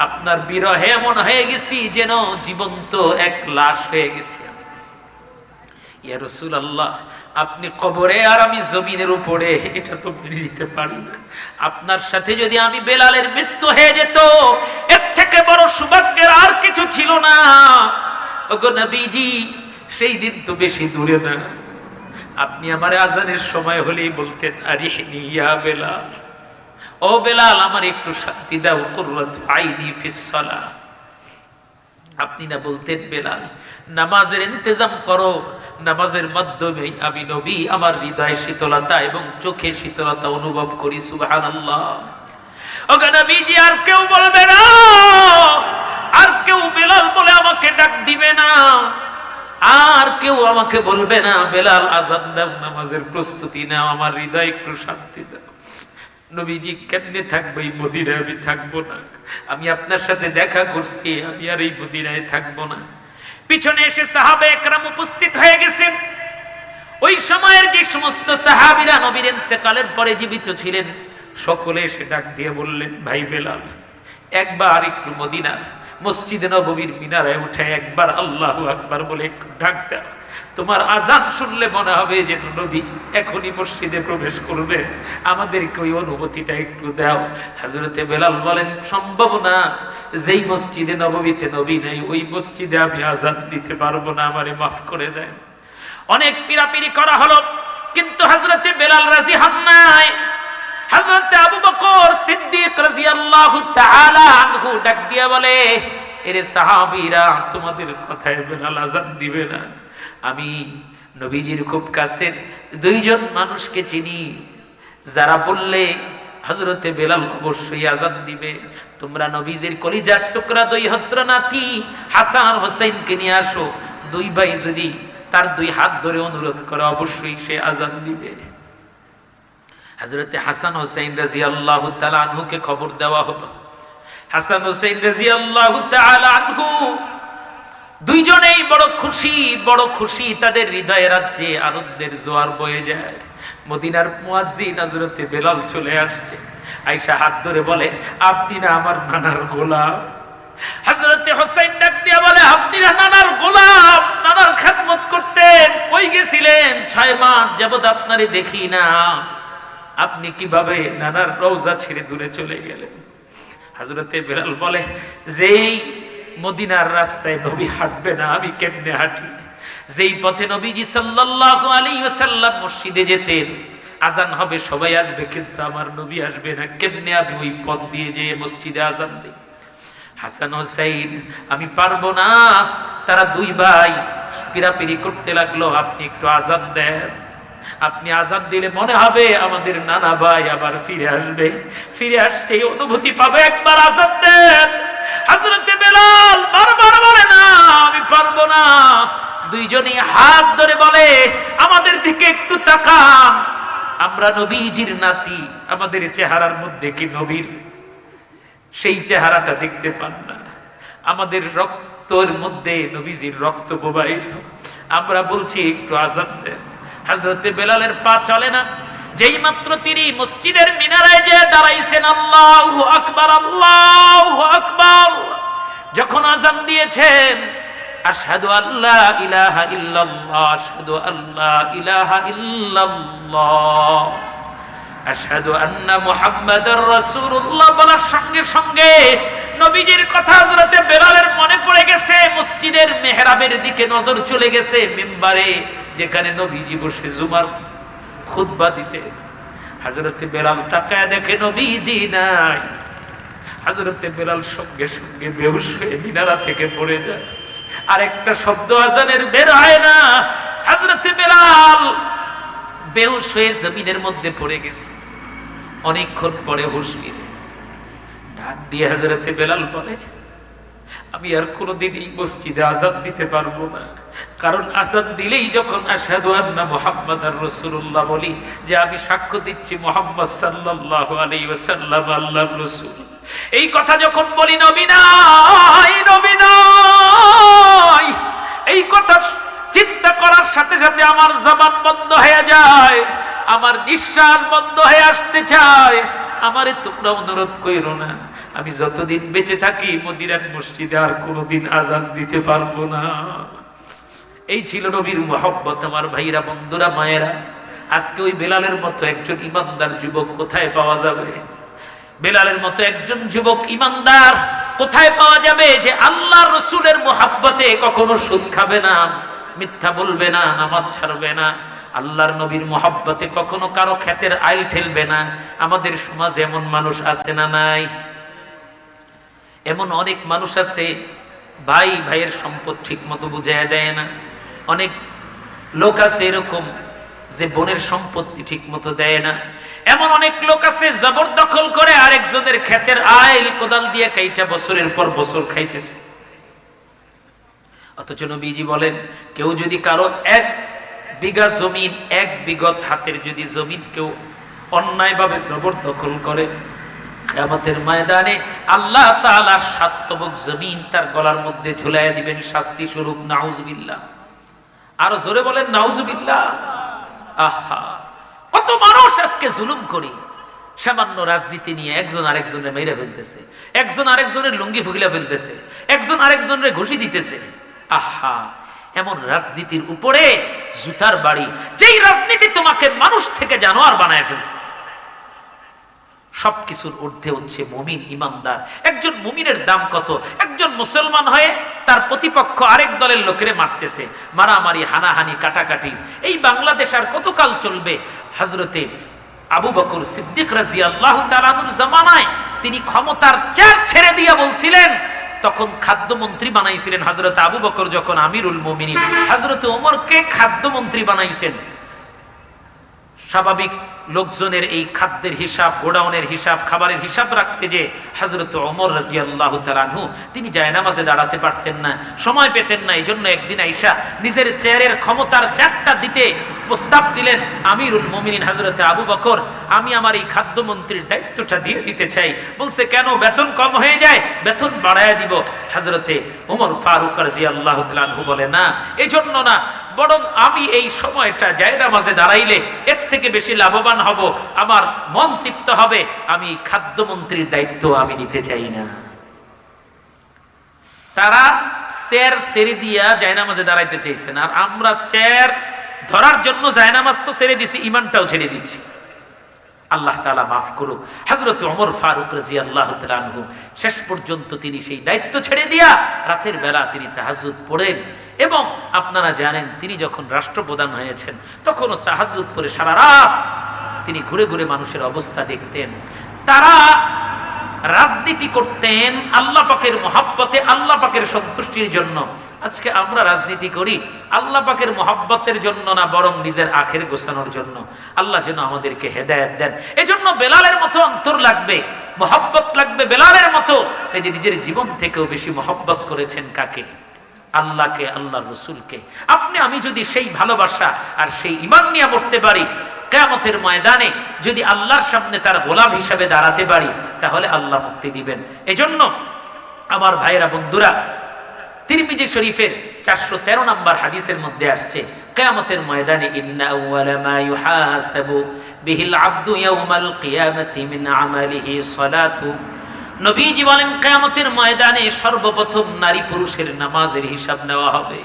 আপনার বিরহে এমন হয়ে গেছি যেন জীবন্ত এক লাশ হয়ে গেছি। ইয়া রাসূলুল্লাহ, আপনি কবরে আর আমি জমিনের উপরে, এটা তো মেনে নিতে পারি না। আপনার সাথে যদি আমি বেলালের মৃত্যু হয়ে যেত, এর থেকে বড় সৌভাগ্যের আর কিছু ছিল না। ওগো নবীজি, সেই দিন তো বেশি দূরে না। আপনি আমার আজানের সময় হলেই বলতেন আরিহনি ইয়া বেলাল, ও বেলাল আমার একটু শান্তি দাও, কুররাতু আইনি ফিস সালাহ। আপনি না বলতেন বেলাল নামাজের ইন্তজাম করো, নামাজের মাধ্যমে আমি নবী আমার হৃদয়ে শীতলতা এবং চোখে শীতলতা অনুভব করি। সুবহানাল্লাহ। ওগো নবীজি, আর কেউ বলবে না, আর কেউ বেলাল বলে আমাকে ডাক দিবে না, আর কেউ আমাকে বলবে না বেলাল আযান দাও, নামাজের প্রস্তুতি নাও, আমার হৃদয়ে একটু শান্তি দাও। নবীজি কেমনে থাকবো এই মদিনায়? আমি থাকবো না। আমি আপনার সাথে দেখা করছি, আমি আর এই মদিনায় থাকবো না। পিছনে এসে সাহাবা একরাম উপস্থিত হয়ে গেছেন। ওই সময়ের যে সমস্ত সাহাবীরা নবীর ইন্তেকালের পরে জীবিত ছিলেন, সকলে এসে ডাক দিয়ে বললেন, ভাই বেলাল, একবার একটু মদিনার মসজিদে নববীর মিনারায় উঠে একবার আল্লাহু আকবার বলে একটু ডাক দাও। তোমার আজান শুনলে মনে হবে যে নবী এখনই মসজিদে প্রবেশ করবে, আমাদেরকে ওই অনুভূতিটা একটু দাও। হযরতে বেলাল বলেন, সম্ভব না, যেই মসজিদে নববীতে নবী নাই ওই মসজিদে আমি আজান দিতে পারবো না, আমারে মাফ করে দেন। অনেক পীড়াপিড়ি করা হলো, কিন্তু হযরতে বেলাল রাজি হন নাই। হযরতে আবু বকর সিদ্দিক রাদিয়াল্লাহু তাআলা আনহু ডাক দিয়ে বলে, এরে সাহাবীরা, তোমাদের কথায় বেলাল আযান দিবে না। আমি নবীজির খুব কাছের দুইজন মানুষকে চিনি, যারা বললে হযরতে বেলাল অবশ্যই আযান দিবে। তোমরা নবীজির কলিজার টুকরা দুই হত্র নাতি হাসান আর হোসেনকে নিয়ে আসো। দুই ভাই যদি তার দুই হাত ধরে অনুরোধ করে, অবশ্যই সে আযান দিবে। হযরতে হাসান হোসেন রাদিয়াল্লাহু তাআলা আনহুকে খবর দেওয়া হলো। হাসান হোসেন রাদিয়াল্লাহু তাআলা আনহু দুইজনেই বড় খুশি, তাদের হৃদয়ে রাজ্যে আনন্দের জোয়ার বয়ে যায়। মদিনার মুয়াজ্জিন হযরতে বেলাল চলে আসছে, আয়েশা হাত ধরে বলে, আপনি না আমার নানার গোলাম। হযরতে হোসেন ডাক দিয়ে বলে, আপনি না নানার গোলাম, নানার খেদমত করতেন, কই গেছিলেন? 6 মাস যাবত আপনারে দেখি না, আপনি কিভাবে নানার রওজা ছেড়ে দূরে চলে গেলেন? হযরতে বেলাল বলে, যেই মদিনার রাস্তায় নবী হাঁটবে না আমি কেমনে হাঁটি? যেই পথে নবীজি সাল্লাল্লাহু আলাইহি ওয়াসাল্লাম মসজিদে যেতেন, আজান হবে সবাই আসবে, কিন্তু আমার নবী আসবে না, কেমনে আমি ওই পথ দিয়ে যেয়ে মসজিদে আজান দিই? হাসান হোসেন, আমি পারবো না। তারা দুই ভাই পীড়াপিড়ি করতে লাগলো, আপনি একটু আজান দেন, আপনি আজান দিলে মনে হবে আমাদের নানা ভাই আবার ফিরে আসবে, ফিরে আসছে এই অনুভূতি পাবে, একবার আজান দেন। হযরতে বেলাল বারবার বলে, না আমি পারবো না। দুইজনই হাত ধরে বলে, আমাদের দিকে একটু তাকান, আমরা নবীজির নাতি, আমাদের চেহারার মধ্যে কি নবীর সেই চেহারাটা দেখতে পান না? আমাদের রক্তের মধ্যে নবীজির রক্ত প্রবাহিত, আমরা বলছি একটু আজান দেন। হযরতে বেলালের পা চলে না, যেই মাত্র তিনি মসজিদের মিনারায় যে দাঁড়াইছেন, আল্লাহু আকবার, আল্লাহু আকবার, যখন আজান দিয়েছেন, আশহাদু আল্লা ইলাহা ইল্লাল্লাহ, আশহাদু আল্লা ইলাহা ইল্লাল্লাহ, আশহাদু আন্না মুহাম্মাদার রাসূলুল্লাহ বলার সঙ্গে সঙ্গে নবীজির কথা হযরতে বেলালের মনে পড়ে গেছে। মসজিদের মেহরাবের দিকে নজর চলে গেছে, মিম্বারে যেখানে নবীজি বসে জুমার খুতবা দিতে। হযরতে বেলাল তাকায় দেখে নবীজি নাই। হযরতে বেলাল সঙ্গে সঙ্গে বেহুশ হয়ে মিনারা থেকে পড়ে যায়, আর একটা শব্দ আজানের বের হয় না। হযরতে বেলাল বেহুশ হয়ে জমিনের মধ্যে পড়ে গেছে। অনেকক্ষণ পরে হুঁশ ফিরে ডাক দিয়ে হযরতে বেলাল বলে, আমি আর কোনোদিন এই মসজিদে আজান দিতে পারবো না, কারণ আজান দিলেই যখন আশহাদু আন্না মুহাম্মাদার রাসূলুল্লাহ বলি, যে আমি সাক্ষ্য দিচ্ছি মুহাম্মদ সাল্লাল্লাহু আলাইহি ওয়াসাল্লাম আল্লাহর রাসূল, এই কথা যখন বলি নবী নাই, নবী নাই, এই কথা চিন্তা করার সাথে সাথে আমার জবান বন্ধ হয়ে যায়। আমার নিঃশ্বাস বন্ধ হয়ে আসতে চায়, আমারে তোমরা অনুরোধ কইরো না, আমি যতদিন বেঁচে থাকি মদিনার মসজিদে আর কোনোদিন আজান দিতে পারবো না। এই ছিল নবীর মুহাব্বত। আমার ভাইরা, বন্ধুরা, মায়েরা, আজকে ওই বেলালের মতো একজন ইমানদার যুবক কোথায় পাওয়া যাবে? বেলালের মতো একজন যুবক ইমানদার কোথায় পাওয়া যাবে যে আল্লাহ রসুলের মুহাব্বতে কখনো সুদ খাবে না, মিথ্যা বলবে না, নামাজ ছাড়বে না, আল্লাহর নবীর মুহাব্বতে কখনো কারো ক্ষেতের আইল ঠেলবে না। আমাদের সমাজে এমন মানুষ আছে না নাই? এমন অনেক মানুষ আছে, ভাই ভাইয়ের সম্পদ ঠিক মতো বুঝাইয়া দেয় না। অনেক লোক আছে এরকম যে বোনের সম্পত্তি ঠিক মতো দেয় না। এমন অনেক লোক আছে জবরদখল করে আরেকজনের ক্ষেতের আইল কোদাল দিয়ে কাইটা বছরের পর বছর খাইতেছে। অথচ নবীজি বলেন, কেউ যদি কারো 1 বিঘা জমিন, 1 বিঘত হাতের যদি জমিন কেউ অন্যায়ভাবে জবরদখল করে, কিয়ামতের ময়দানে আল্লাহ তাআলা 7 তবক জমিন তার গলার মধ্যে ঝুলাইয়া দিবেন শাস্তি স্বরূপ। নাউজুবিল্লাহ। আরো জোরে বলেন নাউজুবিল্লাহ। আহা, কত মানুষ আজকে জুলুম করি, সামান্য রাজনীতি নিয়ে একজন আরেকজনের মেরে ফেলতেছে, একজন আরেকজনের লুঙ্গি ফুগিলা ফেলতেছে, একজন আরেকজনের ঘুষি দিতেছে। আহা, এমন রাজনীতির উপরে জুতার বাড়ি, যেই রাজনীতি তোমাকে মানুষ থেকে জানোয়ার বানায় ফেলছে। সবকিছুর ঊর্ধ্বে হচ্ছে মুমিন, ইমানদার। একজন মুমিনের দাম কত? একজন মুসলমান হয়ে তার প্রতিপক্ষ আরেক দলের লোকেরে মারতেছে, মারামারি, হানাহানি, কাটাকাটি, এই বাংলাদেশ আর কতকাল চলবে? হযরতে আবু বকর সিদ্দিক রাদিয়াল্লাহু তাআলা আনহুর জামানায় তিনি ক্ষমতার চেয়ার ছেড়ে দিয়ে বলছিলেন, তখন খাদ্যমন্ত্রী বানাইছিলেন হযরত আবু বকর, যখন আমিরুল মুমিনিন হযরত ওমরকে খাদ্যমন্ত্রী বানাইছেন। স্বাভাবিক লোকজনের এই খাদ্যের হিসাব, গোডাউনের হিসাব, খাবারের হিসাব রাখতে যে হযরত ওমর রাদিয়াল্লাহু তাআলা আনহু তিনি জায়নামাজে দাঁড়াতে পারতেন না, সময় পেতেন না। এই জন্য একদিন আইসা নিজের চেয়ারের ক্ষমতার চারটা দিতে প্রস্তাব দিলেন আমিরুল মুমিনিন হযরত আবু বকর, আমি আমার এই খাদ্যমন্ত্রীর দায়িত্বটা দিয়ে দিতে চাই। বলছে, কেন? বেতন কম হয়ে যায়, বেতন বাড়ায় দিব। হযরতে ওমর ফারুক রাদিয়াল্লাহু তাআলা আনহু বলে, না, এই জন্য না, বরং আমি এই সময়টা জায়নামাজে দাঁড়াইলে এর থেকে বেশি লাভবান হব, আমার মন তৃপ্ত হবে, আমি খাদ্যমন্ত্রীর দায়িত্ব আমি নিতে চাই না। তারা চেয়ার ছেড়ে দিয়া জায়নামাজে দাঁড়াইতে চাইছেন, আর আমরা চেয়ার ধরার জন্য জায়নামাজ তো ছেড়ে দিছি, ইমানটাও ছেড়ে দিচ্ছি। আল্লাহ তাআলা মাফ করুক। হযরত ওমর ফারুক রাদিয়াল্লাহু তাআলা আনহু শেষ পর্যন্ত তিনি সেই দায়িত্ব ছেড়ে দিয়া রাতের বেলা তিনি তাহাজ্জুদ পড়েন। এবং আপনারা জানেন, তিনি যখন রাষ্ট্রপ্রধান হয়েছেন তখনও তাহাজ্জুদ পড়ে সারা রাত তিনি ঘুরে ঘুরে মানুষের অবস্থা দেখতেন। তারা রাজনীতি করতেন আল্লাহ পাকের মহব্বতে, আল্লাহ পাকের সন্তুষ্টির জন্য। আজকে আমরা রাজনীতি করি আল্লাহ পাকের মহব্বতের জন্য না, বরং নিজের আখের গোছানোর জন্য। আল্লাহ যেন আমাদেরকে হেদায়েত দেন। এজন্য বেলালের মতো অন্তর লাগবে, মহব্বত লাগবে বেলালের মতো। এই যে নিজের জীবন থেকেও বেশি মহব্বত করেছেন কাকে? আল্লাহকে, আল্লাহর রাসূলকে। আপনি আমি যদি সেই ভালোবাসা আর সেই ঈমান নিয়ে মরতে পারি, কিয়ামতের ময়দানে যদি আল্লাহর সামনে তার গোলাম হিসেবে দাঁড়াতে পারি, তাহলে আল্লাহ মুক্তি দিবেন। এজন্য আমার ভাইরা, বন্ধুরা, তিরমিজি শরীফের 413 নম্বর হাদিসের মধ্যে আসছে, কিয়ামতের ময়দানে ইন্না আউয়ালা মা ইউহাসাবু বিহিল আবদু ইয়াউমাল কিয়ামাতি মিন আমালিহি সালাতু। নবীজি বলেন, কিয়ামতের ময়দানে সর্বপ্রথম নারী পুরুষের নামাজের হিসাব নেওয়া হবে।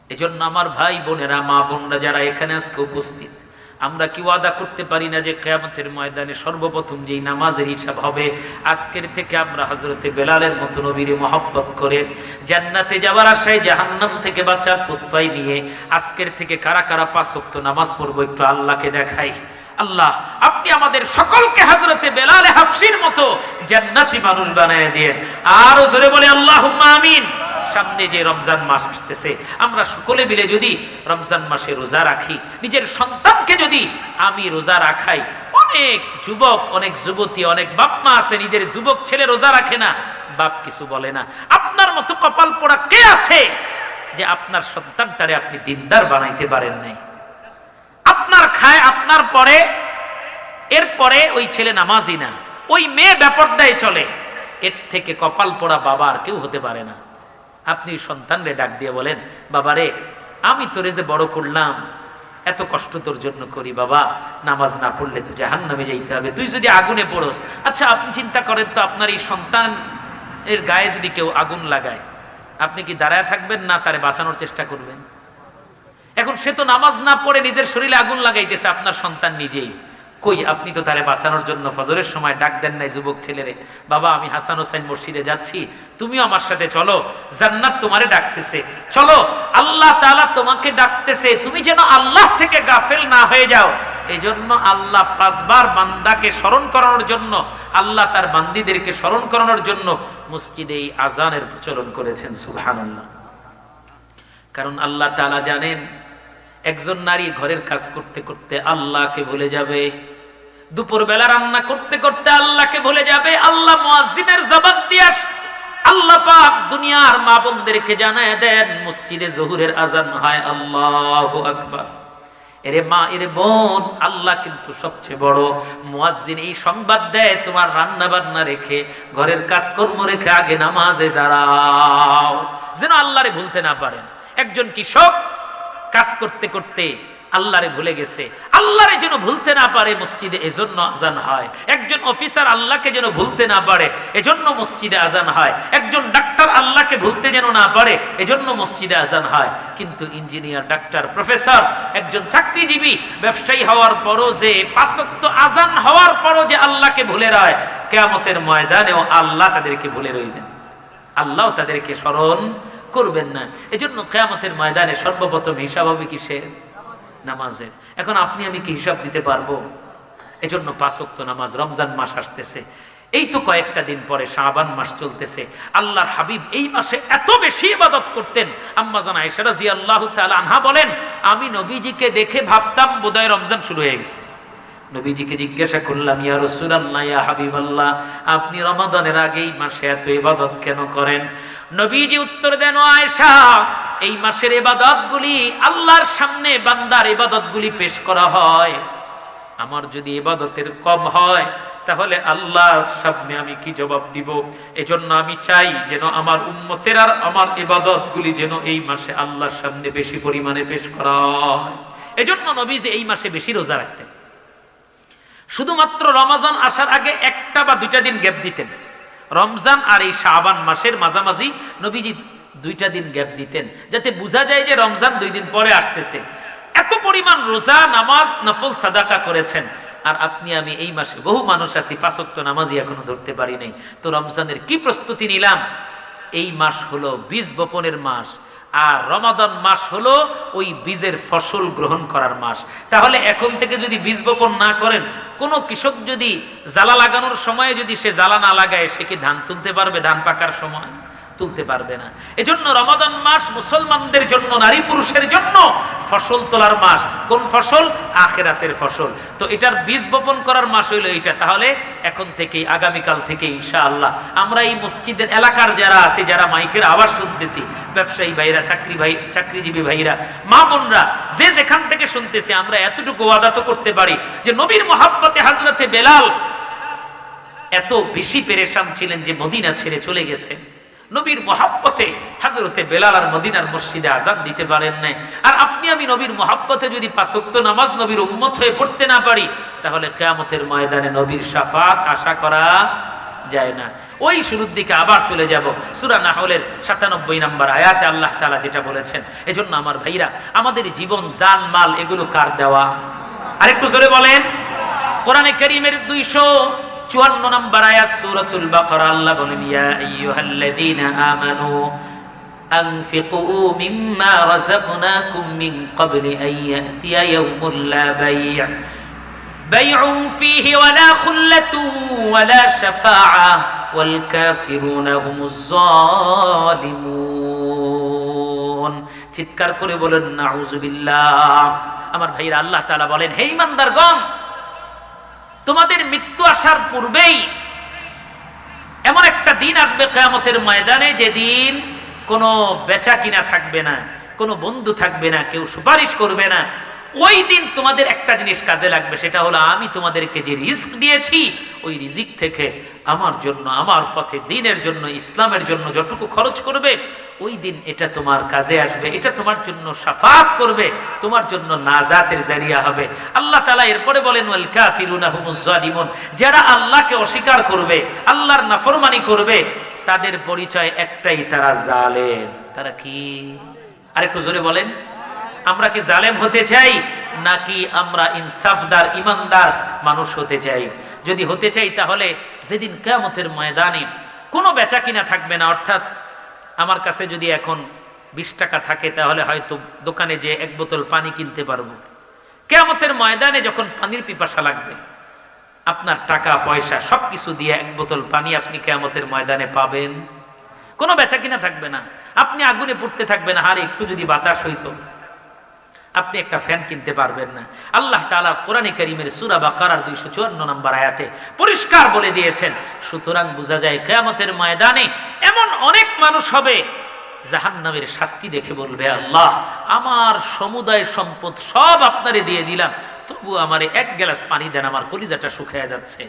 এজন্য আমার ভাই বোনেরা, মা বোনরা যারা এখানে আজকে উপস্থিত, আমরা কি ওয়াদা করতে পারি না যে কিয়ামতের ময়দানে সর্বপ্রথম যেই নামাজের হিসাব হবে, আজকের থেকে আমরা হযরতে বেলালের মতো নবীর মহব্বত করে জান্নাতে যাওয়ার আশায় জাহান্নাম থেকে বাঁচার প্রত্যয় নিয়ে আজকের থেকে কারা কারা 5 ওয়াক্ত নামাজ পড়বো, একটু আল্লাহকে দেখাই। আল্লাহ, আপনি আমাদের সকলকে হযরতে বেলালে হাফসির মতো জান্নাতি মানুষ বানায় দিয়েন। আর জোরে বলে আল্লাহুম্মা আমিন। সামনে যে রমজান মাস আসতেছে, আমরা সকলে মিলে যদি রমজান মাসে রোজা রাখি, নিজের সন্তানকে যদি আমি রোজা রাখাই, অনেক যুবক, অনেক যুবতী, অনেক বাপ মা আছে নিজের যুবক ছেলে রোজা রাখে না, বাপ কিছু বলে না। আপনার মতো কপাল পোড়া কে আছে যে আপনার সন্তানটারে আপনি দিনদার বানাইতে পারেন নাই? আপনার খায় আপনার পরে, এরপরে ওই ছেলে নামাজি না, ওই মেয়ে বেপরদায় চলে। এর থেকে কপাল পোড়া বাবা আর কেউ হতে পারে না। আপনি সন্তানরে ডাক দিয়ে বলেন, বাবারে, আমি তোরে যে বড় করলাম, এত কষ্ট তোর জন্য করি বাবা, নামাজ না পড়লে তো জাহান্নামে যাইতে হবে, তুই যদি আগুনে পড়োস। আচ্ছা আপনি চিন্তা করেন তো, আপনার এই সন্তান এর গায়ে যদি কেউ আগুন লাগায়, আপনি কি দাঁড়ায় থাকবেন না তারে বাঁচানোর চেষ্টা করবেন? এখন সে তো নামাজ না পড়ে নিজের শরীরে আগুন লাগাইতেছে, আপনার সন্তান নিজেই। কই আপনি তো তারে বাঁচানোর জন্য ফজরের সময় ডাক দেন নাই যুবক ছেলেরে, বাবা আমি হাসান হোসেন মসজিদে যাচ্ছি, তুমিও আমার সাথে চলো, জান্নাত তোমারে ডাকতেছে, চলো আল্লাহ তাআলা তোমাকে ডাকতেছে, তুমি যেন আল্লাহ থেকে গাফেল না হয়ে যাও। এই জন্য আল্লাহ 5 বার বান্দাকে স্মরণ করানোর জন্য, আল্লাহ তার বান্দীদেরকে স্মরণ করানোর জন্য মসজিদে এই আজানের প্রচলন করেছেন। সুবহানাল্লাহ। কারণ আল্লাহ তাআলা জানেন একজন নারী ঘরের কাজ করতে করতে আল্লাহকে ভুলে যাবে, দুপুর বেলা রান্না করতে করতে আল্লাহকে ভুলে যাবে। আল্লাহ মুয়াজ্জিনের জবান দিয়ে আল্লাহ পাক দুনিয়ার মা বোনদেরকে জানায় দেন, মসজিদে জোহরের আজান হয়, আল্লাহু আকবার। এরে মা, এরে বোন, আল্লাহ কিন্তু সবচেয়ে বড়। মুয়াজ্জিন এই সংবাদ দেয়, তোমার রান্না বান্না রেখে, ঘরের কাজকর্ম রেখে আগে নামাজে দাঁড়াও, যেন আল্লাহরে ভুলতে না পারেন। একজন কৃষক কাজ করতে করতে আল্লাহরে ভুলে গেছে, আল্লাহরে যেন ভুলতে না পারে মসজিদে এজন্য আজান হয়। একজন অফিসার আল্লাহকে যেন ভুলতে না পারে এজন্য মসজিদে আজান হয়। একজন ডাক্তার আল্লাহকে ভুলতে যেন না পারে এজন্য মসজিদে আজান হয়। কিন্তু ইঞ্জিনিয়ার, ডাক্তার, প্রফেসর, একজন চাকরিজীবী, ব্যবসায়ী হওয়ার পরও যে 5 ওয়াক্ত আজান হওয়ার পরও যে আল্লাহকে ভুলে রয়, কিয়ামতের ময়দানেও আল্লাহ তাদেরকে ভুলে রইবেন, আল্লাহ তাদেরকে স্মরণ করবেন না। এজন্য কিয়ামতের ময়দানে সর্বপ্রথম হিসাব হবে কিসের? নামাজের। এখন আপনি আমি কি হিসাব দিতে পারবো? এজন্য 5 ওয়াক্ত নামাজ। রমজান মাস আসতেছে, এই তো কয়েকটা দিন পরে শাবান মাস চলতেছে। আল্লাহর হাবিব এই মাসে এত বেশি ইবাদত করতেন। আম্মা জান আয়েশা রাদিয়াল্লাহু তাআলা আনহা বলেন, আমি নবীজিকে দেখে ভাবতাম বোধহয় রমজান শুরু হয়ে গেছে। নবীজিকে জিজ্ঞাসা করলাম, ইয়া রাসূলুল্লাহ, ইয়া হাবিবাল্লাহ, আপনি রমাদানের আগেই মাসে এত ইবাদত কেন করেন? নবীজি উত্তর দেন, ও আয়েশা, এই মাসের ইবাদতগুলি আল্লাহর সামনে বান্দার ইবাদতগুলি পেশ করা হয়। আমার যদি ইবাদতের কম হয় তাহলে আল্লাহর সামনে আমি কি জবাব দিব? এজন্য আমি চাই যেন আমার উম্মতের আর আমার ইবাদতগুলি যেন এই মাসে আল্লাহর সামনে বেশি পরিমাণে পেশ করা হয়। এজন্য নবীজি এই মাসে বেশি রোজা রাখতেন। শুধুমাত্র রমজান আসার আগে 1টা বা 2টা দিন গ্যাপ দিতেন। রমজান আর এই শাবান মাসের মাঝামাঝি নবীজি 2টা দিন গ্যাপ দিতেন, যাতে বোঝা যায় যে রমজান 2 দিন পরে আসতেছে। এত পরিমাণ রোজা, নামাজ, নফল, সাদাকা করেছেন। আর আপনি আমি এই মাসে বহু মানুষ আছি 5 ওয়াক্ত নামাজই এখনো ধরতে পারি নাই। তো রমজানের কি প্রস্তুতি নিলাম? এই মাস হলো বীজ বপনের মাস, আর রমাদান মাস হলো ওই বীজের ফসল গ্রহণ করার মাস। তাহলে এখন থেকে যদি বীজ বপন না করেন, কোন কৃষক যদি জ্বালা লাগানোর সময়ে যদি সে জ্বালা না লাগায়, সে কি ধান তুলতে পারবে? ধান পাকার সময় তুলতে পারবে না। এজন্য রমাদান মাস মুসলমানদের জন্য, নারী পুরুষের জন্য ফসল তোলার মাস। কোন ফসল? আখিরাতের ফসল। তো এটার বীজ বপন করার মাস হইলো এটা। তাহলে এখন থেকে, আগামীকাল থেকে ইনশাআল্লাহ আমরা এই মসজিদের এলাকার যারা আছে, যারা মাইকের আওয়াজ শুনতেছি, ব্যবসায়ী ভাইরা, চাকরিজীবী ভাইরা, মা বোনরা, যে যেখান থেকে শুনতেছি, আমরা এতটুকু ওয়াদা তো করতে পারি যে নবীর মহাব্বতে হযরতে বেলাল এত বেশি পেরেশান ছিলেন যে মদিনা ছেড়ে চলে গেছেন। নবীর মহাব্বতে হযরতে বেলাল আর মদিনার মসজিদে আযান দিতে পারেন না। আর আপনি আমি নবীর মহাব্বতে যদি 5 ওয়াক্ত নামাজ নবীর উম্মত হয়ে পড়তে না পারি, তাহলে কিয়ামতের ময়দানে নবীর শাফাত আশা করা যায় না। ওই শুরুর দিকে আবার চলে যাব। সূরা নাহলের 97 নম্বর আয়াতে আল্লাহ তাআলা যেটা বলেছেন। এজন্য আমার ভাইরা, আমাদের জীবন, জান, মাল এগুলো কার দেওয়া? আরেকটু জোরে বলেন। কোরআনে কারীমের 254 নম্বর আয়াত সূরাতুল বাকারা, আল্লাহ বলেন, ইয়া আইয়ুহাল্লাযীনা আমানু আনফিকু মিম্মা রাযাকনাকুম মিন ক্বাবলি আন ইয়াতিয়া ইয়াউমুন লা বাই'উন ফীহি ওয়ালা খুল্লাতুন ওয়ালা শাফাআহ ওয়াল কাফিরুনা হুমুজ যালিমুন। চিৎকার করে বলেন নাউযুবিল্লাহ। আমার ভাইরা, আল্লাহ তাআলা বলেন, হে ঈমানদারগণ, তোমাদের মৃত্যু আসার পূর্বেই এমন একটা দিন আসবে কিয়ামতের ময়দানে, যেদিন কোনো বেচা কিনা থাকবে না, কোনো বন্ধু থাকবে না, কেউ সুপারিশ করবে না। ওই দিন তোমাদের একটা জিনিস কাজে লাগবে, সেটা হলো আমি তোমাদেরকে যে রিজিক দিয়েছি ওই রিজিক থেকে আমার জন্য, আমার পথে, দ্বীনের জন্য, ইসলামের জন্য যতটুকু খরচ করবে ওই দিন এটা তোমার কাজে আসবে, এটা তোমার জন্য শাফাআত করবে, তোমার জন্য নাজাতের জারিয়া হবে। আল্লাহ তাআলা এরপরে বলেন ওয়াল কাফিরুনা হুমুজ জালিমুন, যারা আল্লাহকে অস্বীকার করবে, আল্লাহর নাফরমানি করবে, তাদের পরিচয় একটাই, তারা জালেম। তারা কি? আরেকটু জোরে বলেন। আমরা কি জালেম হতে চাই, নাকি আমরা ইনসাফদার ইমানদার মানুষ হতে চাই? যদি হতে চাই তাহলে যেদিন কিয়ামতের ময়দানে কোনো বেচা কিনা থাকবে না, অর্থাৎ আমার কাছে যদি এখন 20 টাকা থাকে তাহলে হয়তো দোকানে যে এক বোতল পানি কিনতে পারবো। কিয়ামতের ময়দানে যখন পানির পিপাসা লাগবে, আপনার টাকা পয়সা সবকিছু দিয়ে এক বোতল পানি আপনি কিয়ামতের ময়দানে পাবেন। কোনো বেচা কিনা থাকবে না, আপনি আগুনে পুড়তে থাকবেন, আর একটু যদি বাতাস হইতো আপনি একটা ফ্যান কিনতে পারবেন না। আল্লাহ তাআলা কোরআনে কারীমের সূরা বাকারার 254 নম্বর আয়াতে পরিষ্কার বলে দিয়েছেন। সুতরাং বোঝা যায় কিয়ামতের ময়দানে এমন অনেক মানুষ হবে জাহান্নামের শাস্তি দেখে বলবে, আল্লাহ আমার সমুদায় সম্পদ সব আপনারে দিয়ে দিলাম, তবু আমারে এক গ্লাস পানি দেন, আমার কলিজাটা শুকিয়ে যাচ্ছে।